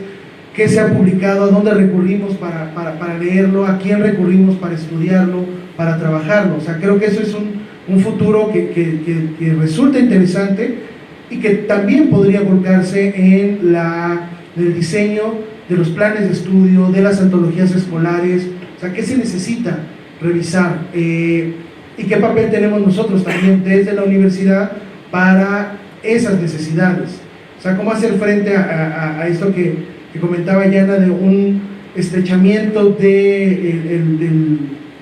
qué se ha publicado, a dónde recurrimos para leerlo, a quién recurrimos para estudiarlo, para trabajarlo. O sea, creo que eso es un futuro que resulta interesante y que también podría volcarse en el diseño de los planes de estudio, de las antologías escolares. O sea, ¿qué se necesita revisar? ¿Y qué papel tenemos nosotros también desde la universidad para esas necesidades? O sea, ¿cómo hacer frente a esto que comentaba Yana, de un estrechamiento del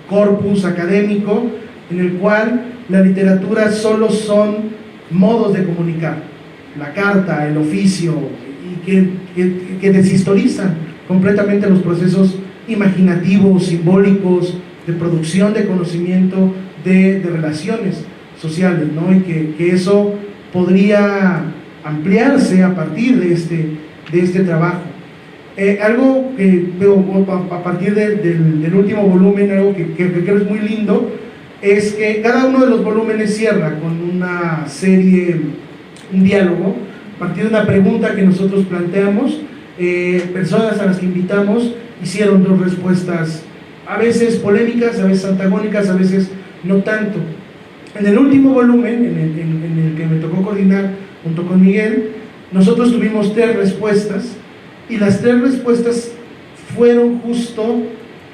corpus académico en el cual la literatura solo son modos de comunicar, la carta, el oficio, y que deshistorizan completamente los procesos imaginativos, simbólicos, de producción de conocimiento, de relaciones sociales, ¿no? Y que eso podría ampliarse a partir de este trabajo. Algo que veo a partir del último volumen, algo que creo es muy lindo, es que cada uno de los volúmenes cierra con una serie, un diálogo, a partir de una pregunta que nosotros planteamos. Personas a las que invitamos hicieron 2 respuestas, a veces polémicas, a veces antagónicas, a veces no tanto. En el último volumen, en el que me tocó coordinar junto con Miguel, nosotros tuvimos 3 respuestas, y las 3 respuestas fueron justo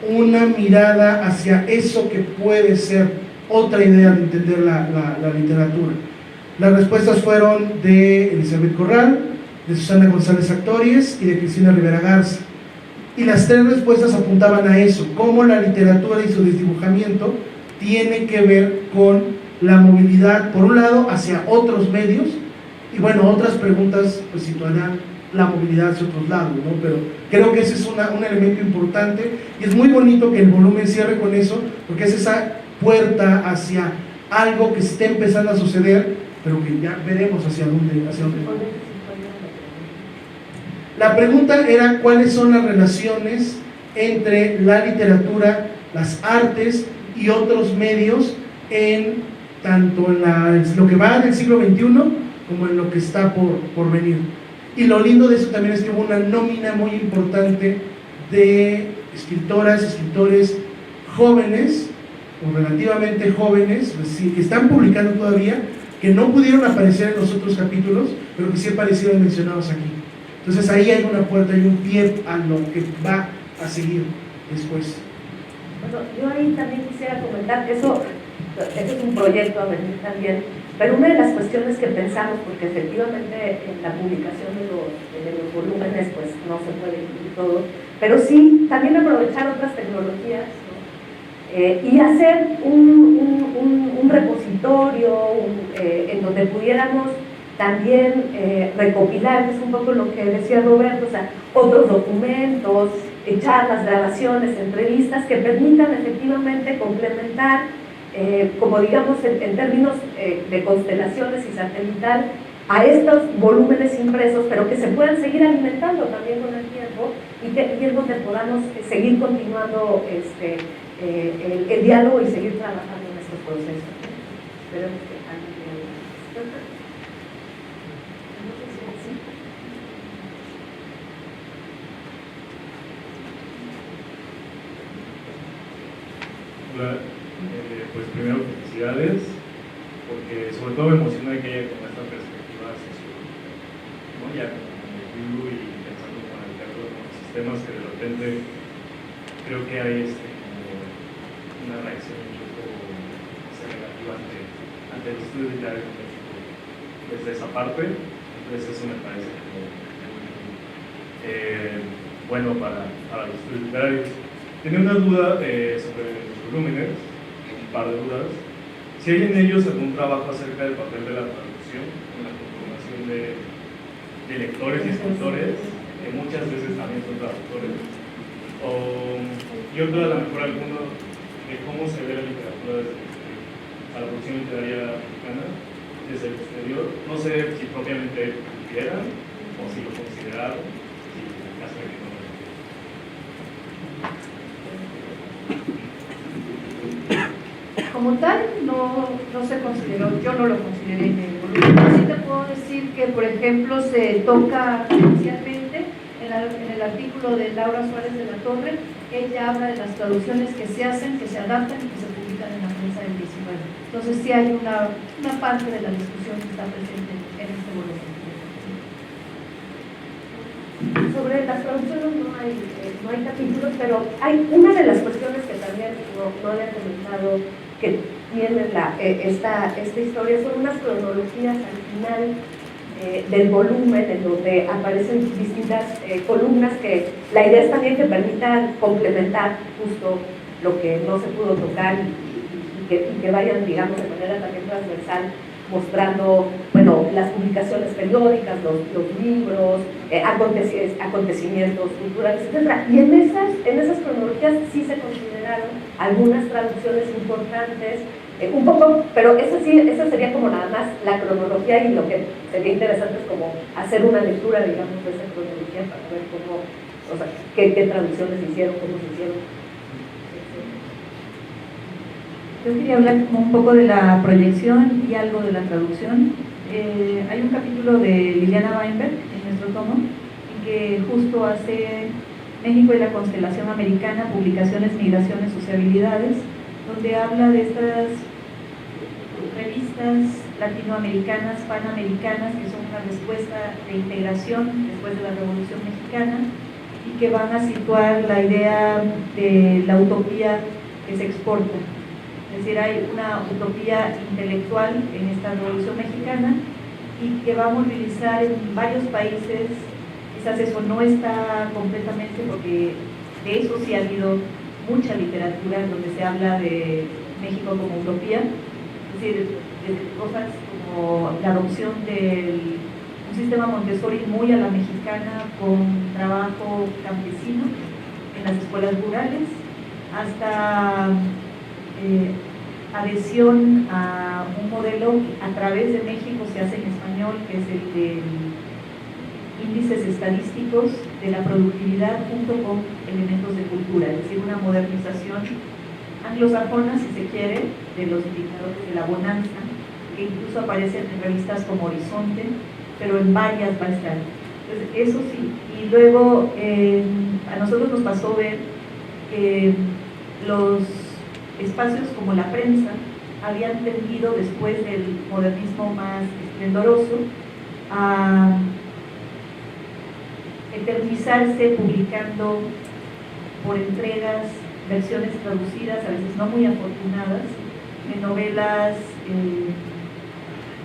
una mirada hacia eso que puede ser otra idea de entender la literatura. Las respuestas fueron de Elizabeth Corral, de Susana González Actorias y de Cristina Rivera Garza. Y las 3 respuestas apuntaban a eso, cómo la literatura y su desdibujamiento tiene que ver con la movilidad, por un lado, hacia otros medios, y bueno, otras preguntas pues situarán la movilidad hacia otros lados, ¿no? Pero creo que ese es un elemento importante, y es muy bonito que el volumen cierre con eso, porque es esa puerta hacia algo que esté empezando a suceder, pero que ya veremos hacia dónde va. La pregunta era cuáles son las relaciones entre la literatura, las artes y otros medios tanto en lo que va del siglo XXI como en lo que está por venir. Y lo lindo de eso también es que hubo una nómina muy importante de escritoras, escritores jóvenes o relativamente jóvenes, que están publicando todavía, que no pudieron aparecer en los otros capítulos, pero que sí aparecieron mencionados aquí. Entonces ahí hay una puerta, hay un pie a lo que va a seguir después. Bueno, yo ahí también quisiera comentar, eso es un proyecto a venir también, pero una de las cuestiones que pensamos, porque efectivamente en la publicación de los volúmenes pues no se puede incluir todo, pero sí también aprovechar otras tecnologías, ¿no? Y hacer un repositorio en donde pudiéramos también recopilar, que es un poco lo que decía Roberto, o sea, otros documentos, charlas, grabaciones, entrevistas que permitan efectivamente complementar, como digamos en términos de constelaciones y satelital, a estos volúmenes impresos, pero que se puedan seguir alimentando también con el tiempo, y es donde podamos seguir continuando el diálogo y seguir trabajando en estos procesos. Esperemos que Hola, pues primero felicidades, porque sobre todo me emociona que haya como esta perspectiva sociológica, ¿no? Ya con el libro y pensando con el teatro, con los sistemas que de repente creo que hay como una reacción un poco negativa ante el estudio literario en México desde esa parte. Entonces eso me parece bueno para los estudios literarios. Tenía una duda sobre los volúmenes, un par de dudas. Si hay en ellos algún trabajo acerca del papel de la traducción en la conformación de lectores y escritores, que muchas veces también son traductores. Y otra, a lo mejor alguno de cómo se ve la literatura desde el exterior, a la producción literaria mexicana desde el exterior. No sé si propiamente quieran o si lo consideraron, si en el caso de que no lo Como tal, no se consideró, yo no lo consideré en el volumen. Sí te puedo decir que, por ejemplo, se toca inicialmente en el artículo de Laura Suárez de la Torre. Ella habla de las traducciones que se hacen, que se adaptan y que se publican en la prensa del 19. Entonces sí hay una parte de la discusión que está presente en este volumen. Sobre las traducciones no hay capítulos, pero hay una de las cuestiones que también no había comentado que tiene esta historia, son unas cronologías al final del volumen, en donde aparecen distintas columnas, que la idea es también que permitan complementar justo lo que no se pudo tocar y que vayan, digamos, de manera también transversal, mostrando, bueno, las publicaciones periódicas, los libros, acontecimientos culturales, etc. Y en esas cronologías sí se consideraron algunas traducciones importantes, un poco, pero esa sería como nada más la cronología, y lo que sería interesante es como hacer una lectura, digamos, de esa cronología para ver cómo, o sea, qué traducciones se hicieron, cómo se hicieron. Yo quería hablar como un poco de la proyección y algo de la traducción. Hay un capítulo de Liliana Weinberg en nuestro tomo, en que justo hace México y la constelación americana, publicaciones, migraciones, sociabilidades, donde habla de estas revistas latinoamericanas, panamericanas, que son una respuesta de integración después de la Revolución Mexicana, y que van a situar la idea de la utopía que se exporta. Es decir, hay una utopía intelectual en esta Revolución Mexicana y que va a movilizar en varios países. Quizás eso no está completamente, porque de eso sí ha habido mucha literatura en donde se habla de México como utopía, es decir, de cosas como la adopción de un sistema Montessori muy a la mexicana, con trabajo campesino en las escuelas rurales, hasta adhesión a un modelo a través de México, se hace en español, que es el de índices estadísticos de la productividad junto con elementos de cultura, es decir, una modernización anglosajona, si se quiere, de los indicadores de la bonanza, que incluso aparecen en revistas como Horizonte, pero en varias va a estar. Entonces, eso sí. Y luego a nosotros nos pasó ver que los espacios como la prensa habían tendido, después del modernismo más esplendoroso, a eternizarse publicando por entregas versiones traducidas, a veces no muy afortunadas, de novelas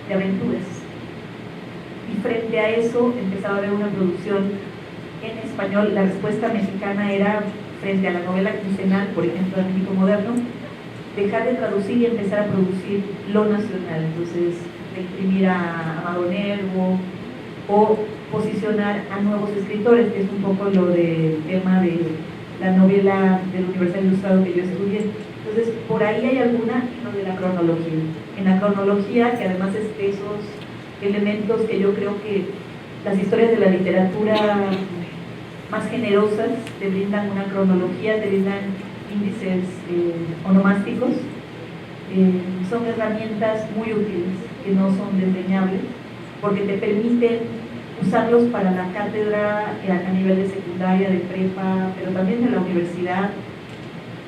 de aventuras. Y frente a eso empezaba a haber una producción en español. La respuesta mexicana era, frente a la novela quincenal, por ejemplo, de México Moderno, dejar de traducir y empezar a producir lo nacional. Entonces, imprimir a Amado Nervo o posicionar a nuevos escritores, que es un poco lo del tema de la novela del Universal Ilustrado que yo estudié. Entonces, por ahí hay alguna, lo de la cronología. En la cronología, que además es de esos elementos que yo creo que las historias de la literatura más generosas te brindan una cronología, te brindan índices onomásticos, son herramientas muy útiles, que no son desdeñables, porque te permiten usarlos para la cátedra a nivel de secundaria, de prepa, pero también de la universidad,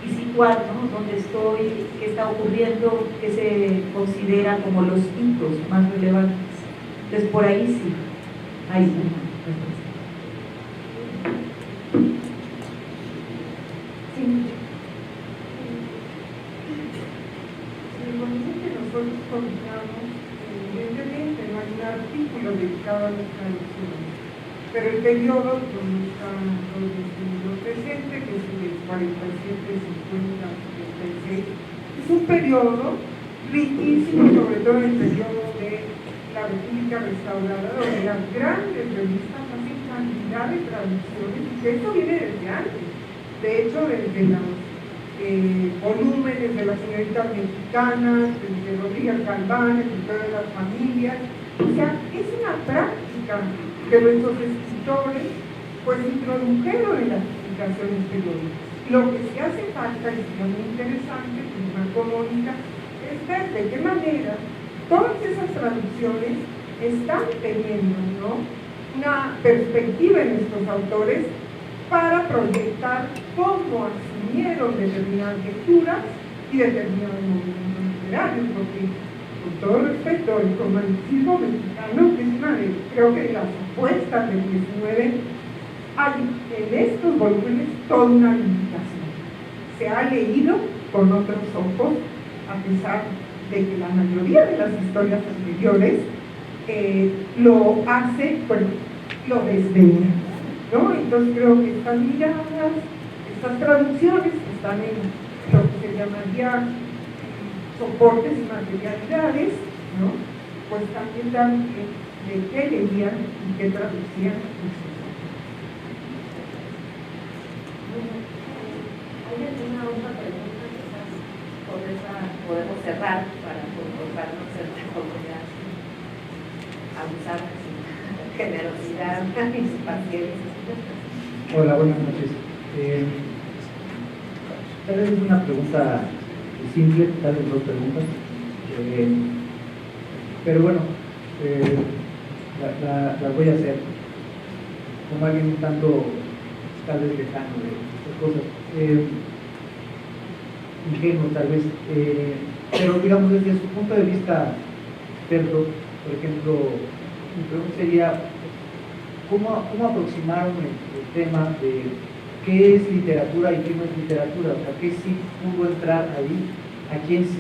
y situar, ¿no?, dónde estoy, qué está ocurriendo, qué se considera como los hitos más relevantes. Entonces, por ahí sí hay una respuesta. Sí. Igualmente nosotros publicamos evidentemente no hay un artículo dedicado a las traducciones, pero el periodo donde está lo presente, que es el 47, 50, 76, es un periodo riquísimo, sobre todo en el periodo de la República Restaurada, donde las grandes revistas hacen cantidad de traducciones, y que esto viene desde antes, de hecho desde los volúmenes de las señoritas mexicanas, de Rodríguez Galván, el Escritor de las Familias. O sea, es una práctica que nuestros escritores pues introdujeron en las publicaciones periódicas. Lo que sí hace falta, y es muy interesante, como marcó Mónica, es ver de qué manera todas esas traducciones están teniendo, ¿no?, una perspectiva en nuestros autores para proyectar cómo asumieron determinadas lecturas y determinados movimientos literarios, porque, con todo respeto, el romanticismo mexicano, que es una de, creo que de las apuestas del 19, hay en estos volúmenes toda una limitación. Se ha leído con otros ojos, a pesar de que la mayoría de las historias anteriores lo hace, bueno, lo desdeña, ¿no? Entonces creo que estas miradas, estas traducciones que están en lo que se llamaría soportes y materialidades, ¿no?, pues también dan de qué leían y qué traducían. ¿Hay alguna otra pregunta? Quizás con esa podemos cerrar para no ser como ya abusar de generosidad y paciencia. Hola, buenas noches. Tal vez es una pregunta simple, tal vez dos preguntas. Pero bueno, la voy a hacer como alguien un tanto tal vez lejano de estas cosas. Ingenuo tal vez, pero digamos desde su punto de vista experto, por ejemplo, mi pregunta sería ¿cómo aproximaron el tema de qué es literatura y qué no es literatura? O sea, ¿qué sí pudo entrar ahí? ¿A quién sí?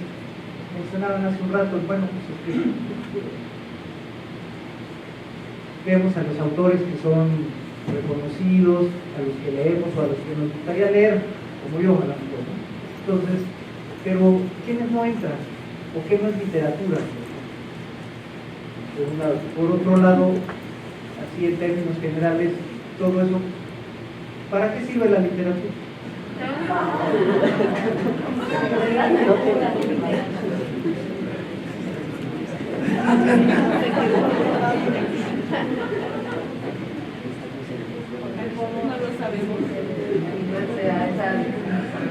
Mencionaban hace un rato, bueno, pues es que vemos a los autores que son reconocidos, a los que leemos o a los que nos gustaría leer, como yo a lo mejor, ¿no? Entonces, pero ¿quiénes no entran? ¿O qué no es literatura? Por otro lado, así en términos generales, todo eso, ¿para qué sirve la literatura? No lo sabemos. Esas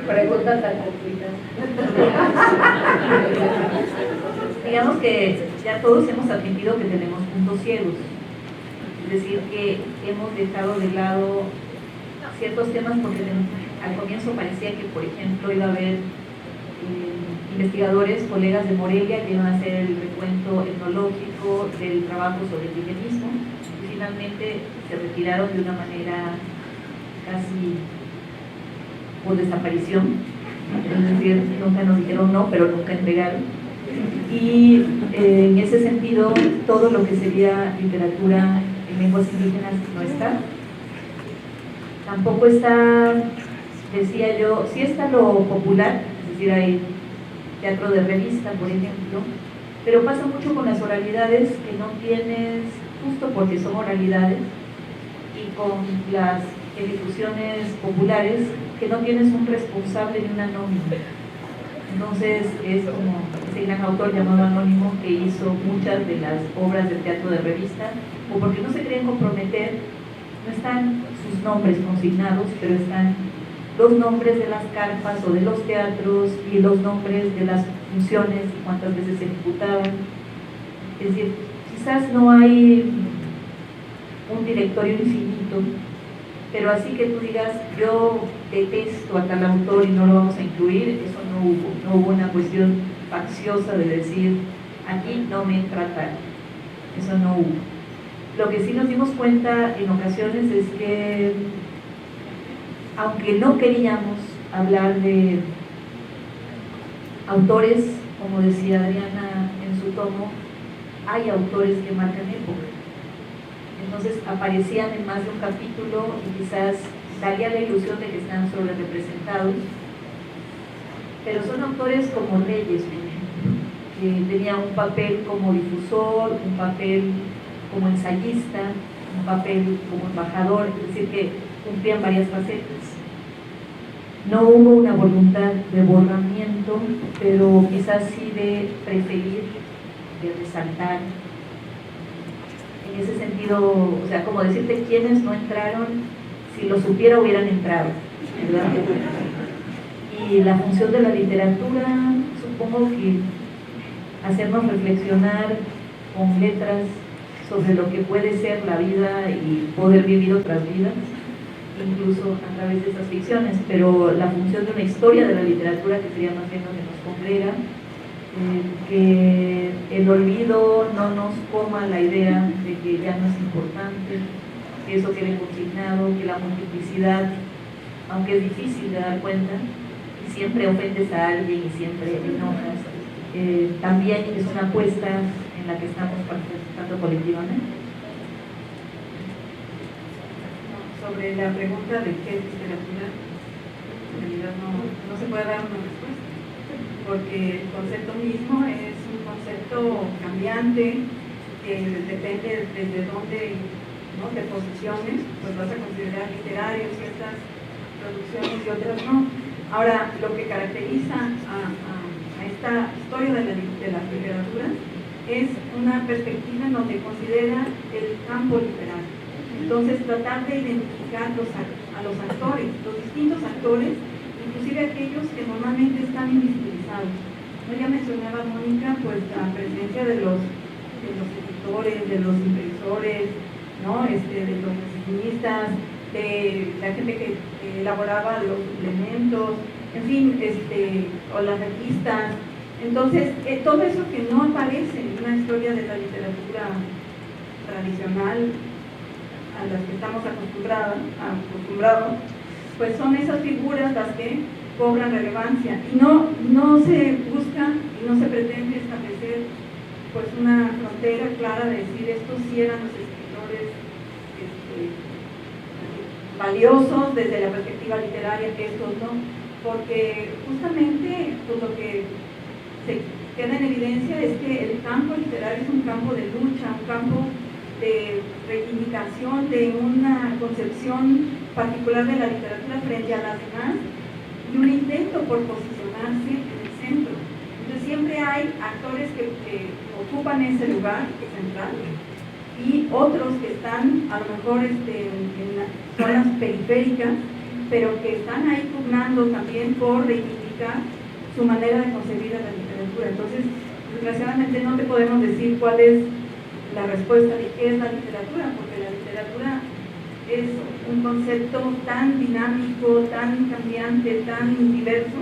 preguntas tan complicadas. Digamos que ya todos hemos admitido que tenemos puntos ciegos, es decir, que hemos dejado de lado ciertos temas porque al comienzo parecía que, por ejemplo, iba a haber investigadores, colegas de Morelia que iban a hacer el recuento etnológico del trabajo sobre el indigenismo y finalmente se retiraron de una manera casi por desaparición, es decir, nunca nos dijeron no, pero nunca entregaron. Y en ese sentido, todo lo que sería literatura en lenguas indígenas no está. Tampoco está, decía yo, sí está lo popular, es decir, hay teatro de revista, por ejemplo, pero pasa mucho con las oralidades que no tienes, justo porque son oralidades, y con las ejecuciones populares que no tienes un responsable ni un anónimo. Entonces es como ese gran autor llamado Anónimo que hizo muchas de las obras del teatro de revista, o porque no se querían comprometer, no están sus nombres consignados, pero están los nombres de las carpas o de los teatros y los nombres de las funciones y cuántas veces se ejecutaban. Es decir, quizás no hay un directorio infinito, pero así que tú digas, yo detesto a tal autor y no lo vamos a incluir, eso no hubo una cuestión facciosa de decir, aquí no me entra tal, eso no hubo. Lo que sí nos dimos cuenta en ocasiones es que, aunque no queríamos hablar de autores, como decía Adriana en su tomo, hay autores que marcan época. Entonces aparecían en más de un capítulo y quizás daría la ilusión de que están sobre representados, pero son autores como Reyes, por ejemplo, que tenía un papel como difusor, un papel como ensayista, un papel como embajador, es decir, que cumplían varias facetas. No hubo una voluntad de borramiento, pero quizás sí de preferir, de resaltar. En ese sentido, o sea, como decirte quiénes no entraron, si lo supiera hubieran entrado, ¿verdad? Y la función de la literatura, supongo que hacernos reflexionar con letras sobre lo que puede ser la vida y poder vivir otras vidas, incluso a través de esas ficciones, pero la función de una historia de la literatura, que sería más bien lo que nos congrega, que el olvido no nos coma la idea de que ya no es importante, que eso quede consignado, que la multiplicidad, aunque es difícil de dar cuenta, y siempre ofendes a alguien y siempre enojas, también es una apuesta en la que estamos participando colectivamente. Sobre la pregunta de qué es literatura, en realidad no se puede dar una respuesta, porque el concepto mismo es un concepto cambiante, que depende desde dónde, ¿no?, te posiciones, pues vas a considerar literario ciertas producciones y otras no. Ahora, lo que caracteriza a esta historia de las literaturas es una perspectiva en donde considera el campo literario. Entonces, tratar de identificar a los actores, los distintos actores, inclusive aquellos que normalmente están invisibilizados. ¿No? Ya mencionaba Mónica, pues la presencia de los editores, de los impresores, ¿no?, de los reseñistas, de la gente que elaboraba los suplementos, en fin, o las revistas. Entonces, todo eso que no aparece en una historia de la literatura tradicional a las que estamos acostumbrados, pues son esas figuras las que cobran relevancia, y no se busca y no se pretende establecer pues una frontera clara de decir estos sí eran los escritores valiosos desde la perspectiva literaria, estos no, porque justamente pues lo que se queda en evidencia es que el campo literario es un campo de lucha, un campo de reivindicación de una concepción particular de la literatura frente a las demás y un intento por posicionarse en el centro. Entonces siempre hay actores que ocupan ese lugar central y otros que están a lo mejor en las zonas periféricas, pero que están ahí pugnando también por reivindicar su manera de concebir a la literatura. Entonces, desgraciadamente no te podemos decir cuál es la respuesta de qué es la literatura, porque la literatura es un concepto tan dinámico, tan cambiante, tan diverso,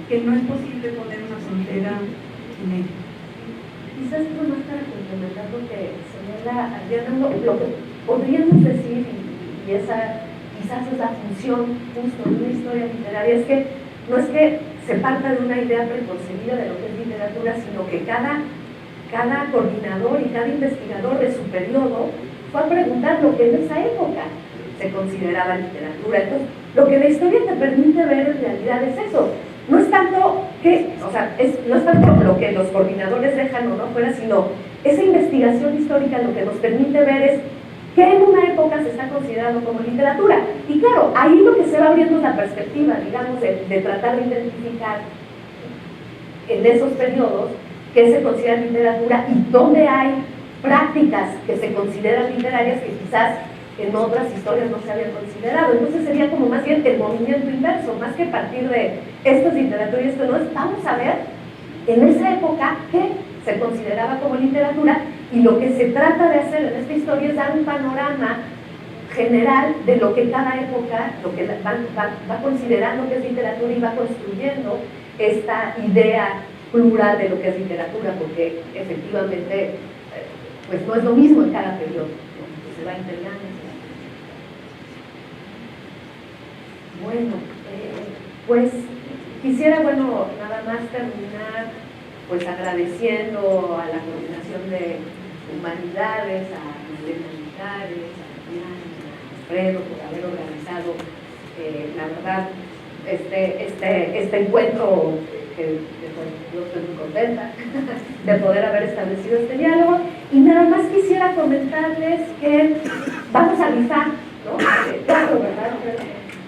que no es posible poner una frontera en ello. Quizás esto no es para complementar lo que señala Adriana, lo que podríamos decir, y esa quizás es la función justo de una historia literaria, es que no es que se parta de una idea preconcebida de lo que es literatura, sino que cada coordinador y cada investigador de su periodo fue a preguntar lo que en esa época se consideraba literatura. Entonces, lo que la historia te permite ver en realidad es eso. No es tanto que, no es tanto lo que los coordinadores dejan o no fuera, sino esa investigación histórica lo que nos permite ver es qué en una época se está considerando como literatura. Y claro, ahí lo que se va abriendo es la perspectiva, digamos, de tratar de identificar en esos periodos qué se considera literatura y dónde hay prácticas que se consideran literarias que quizás en otras historias no se habían considerado. Entonces sería como más bien el movimiento inverso, más que partir de esto es literatura y esto no es, vamos a ver en esa época qué se consideraba como literatura, y lo que se trata de hacer en esta historia es dar un panorama general de lo que cada época, lo que va considerando que es literatura y va construyendo esta idea plural de lo que es literatura, porque efectivamente pues no es lo mismo en cada periodo, ¿no? Se va integrando. Bueno, pues quisiera, nada más terminar pues agradeciendo a la Coordinación de Humanidades, a Elena Mijares, a Alfredo por haber organizado, la verdad, este encuentro, que yo estoy muy contenta de poder haber establecido este diálogo. Y nada más quisiera comentarles que vamos a rifar, ¿no?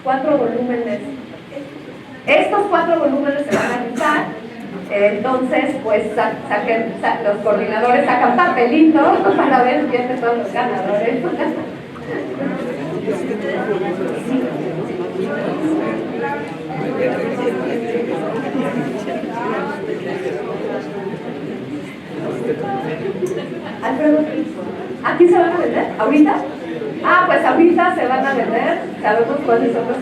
4 volúmenes. Estos 4 volúmenes se van a rifar. Entonces, pues los coordinadores sacan papelito para ver quiénes son los ganadores. Alfredo, ¿aquí se van a vender? ¿Ahorita? Ah, pues ahorita se van a vender. Sabemos cuáles son los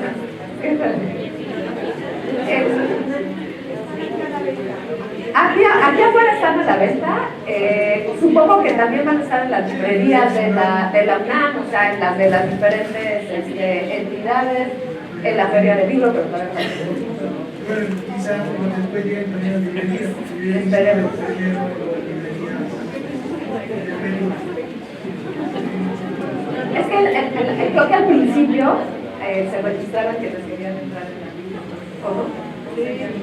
Aquí afuera están a la venta. Supongo que también van a estar en las librerías de la UNAM, o sea, en las de las diferentes entidades, en la feria de libros, pero todavía no. Quizá después lleguen también a las librerías. Esperemos. Es que creo que al principio se registraron que les querían entrar en la línea. ¿Cómo?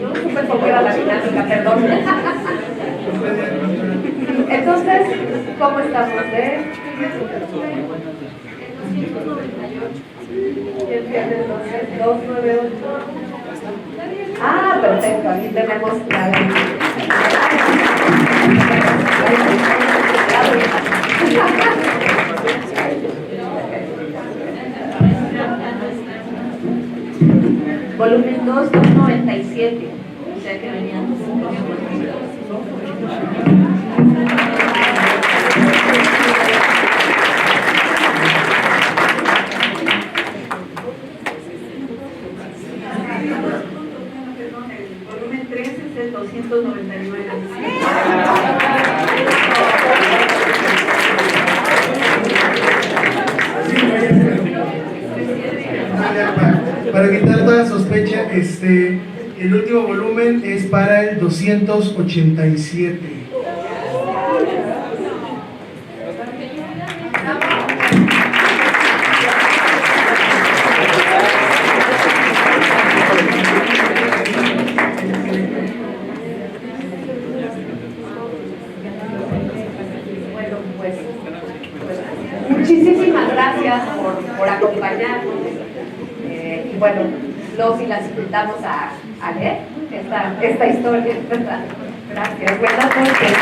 No supe cómo era la dinámica, perdón. Entonces, ¿cómo estamos de? 298. Entonces, 298. Ah, perfecto, aquí tenemos la Volumen 2, 297. O sea que venían 5. El volumen 3 es el 299. Para quitar toda sospecha, el último volumen es para el 287. Bueno, pues muchísimas gracias por acompañarnos. Y bueno, los y las invitamos a leer esta historia. Gracias. Buenas noches.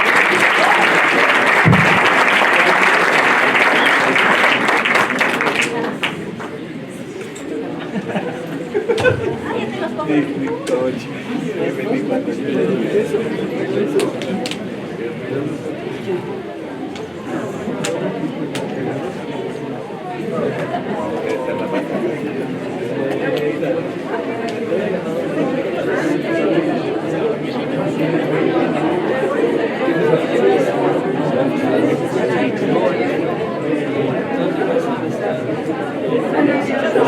Gracias.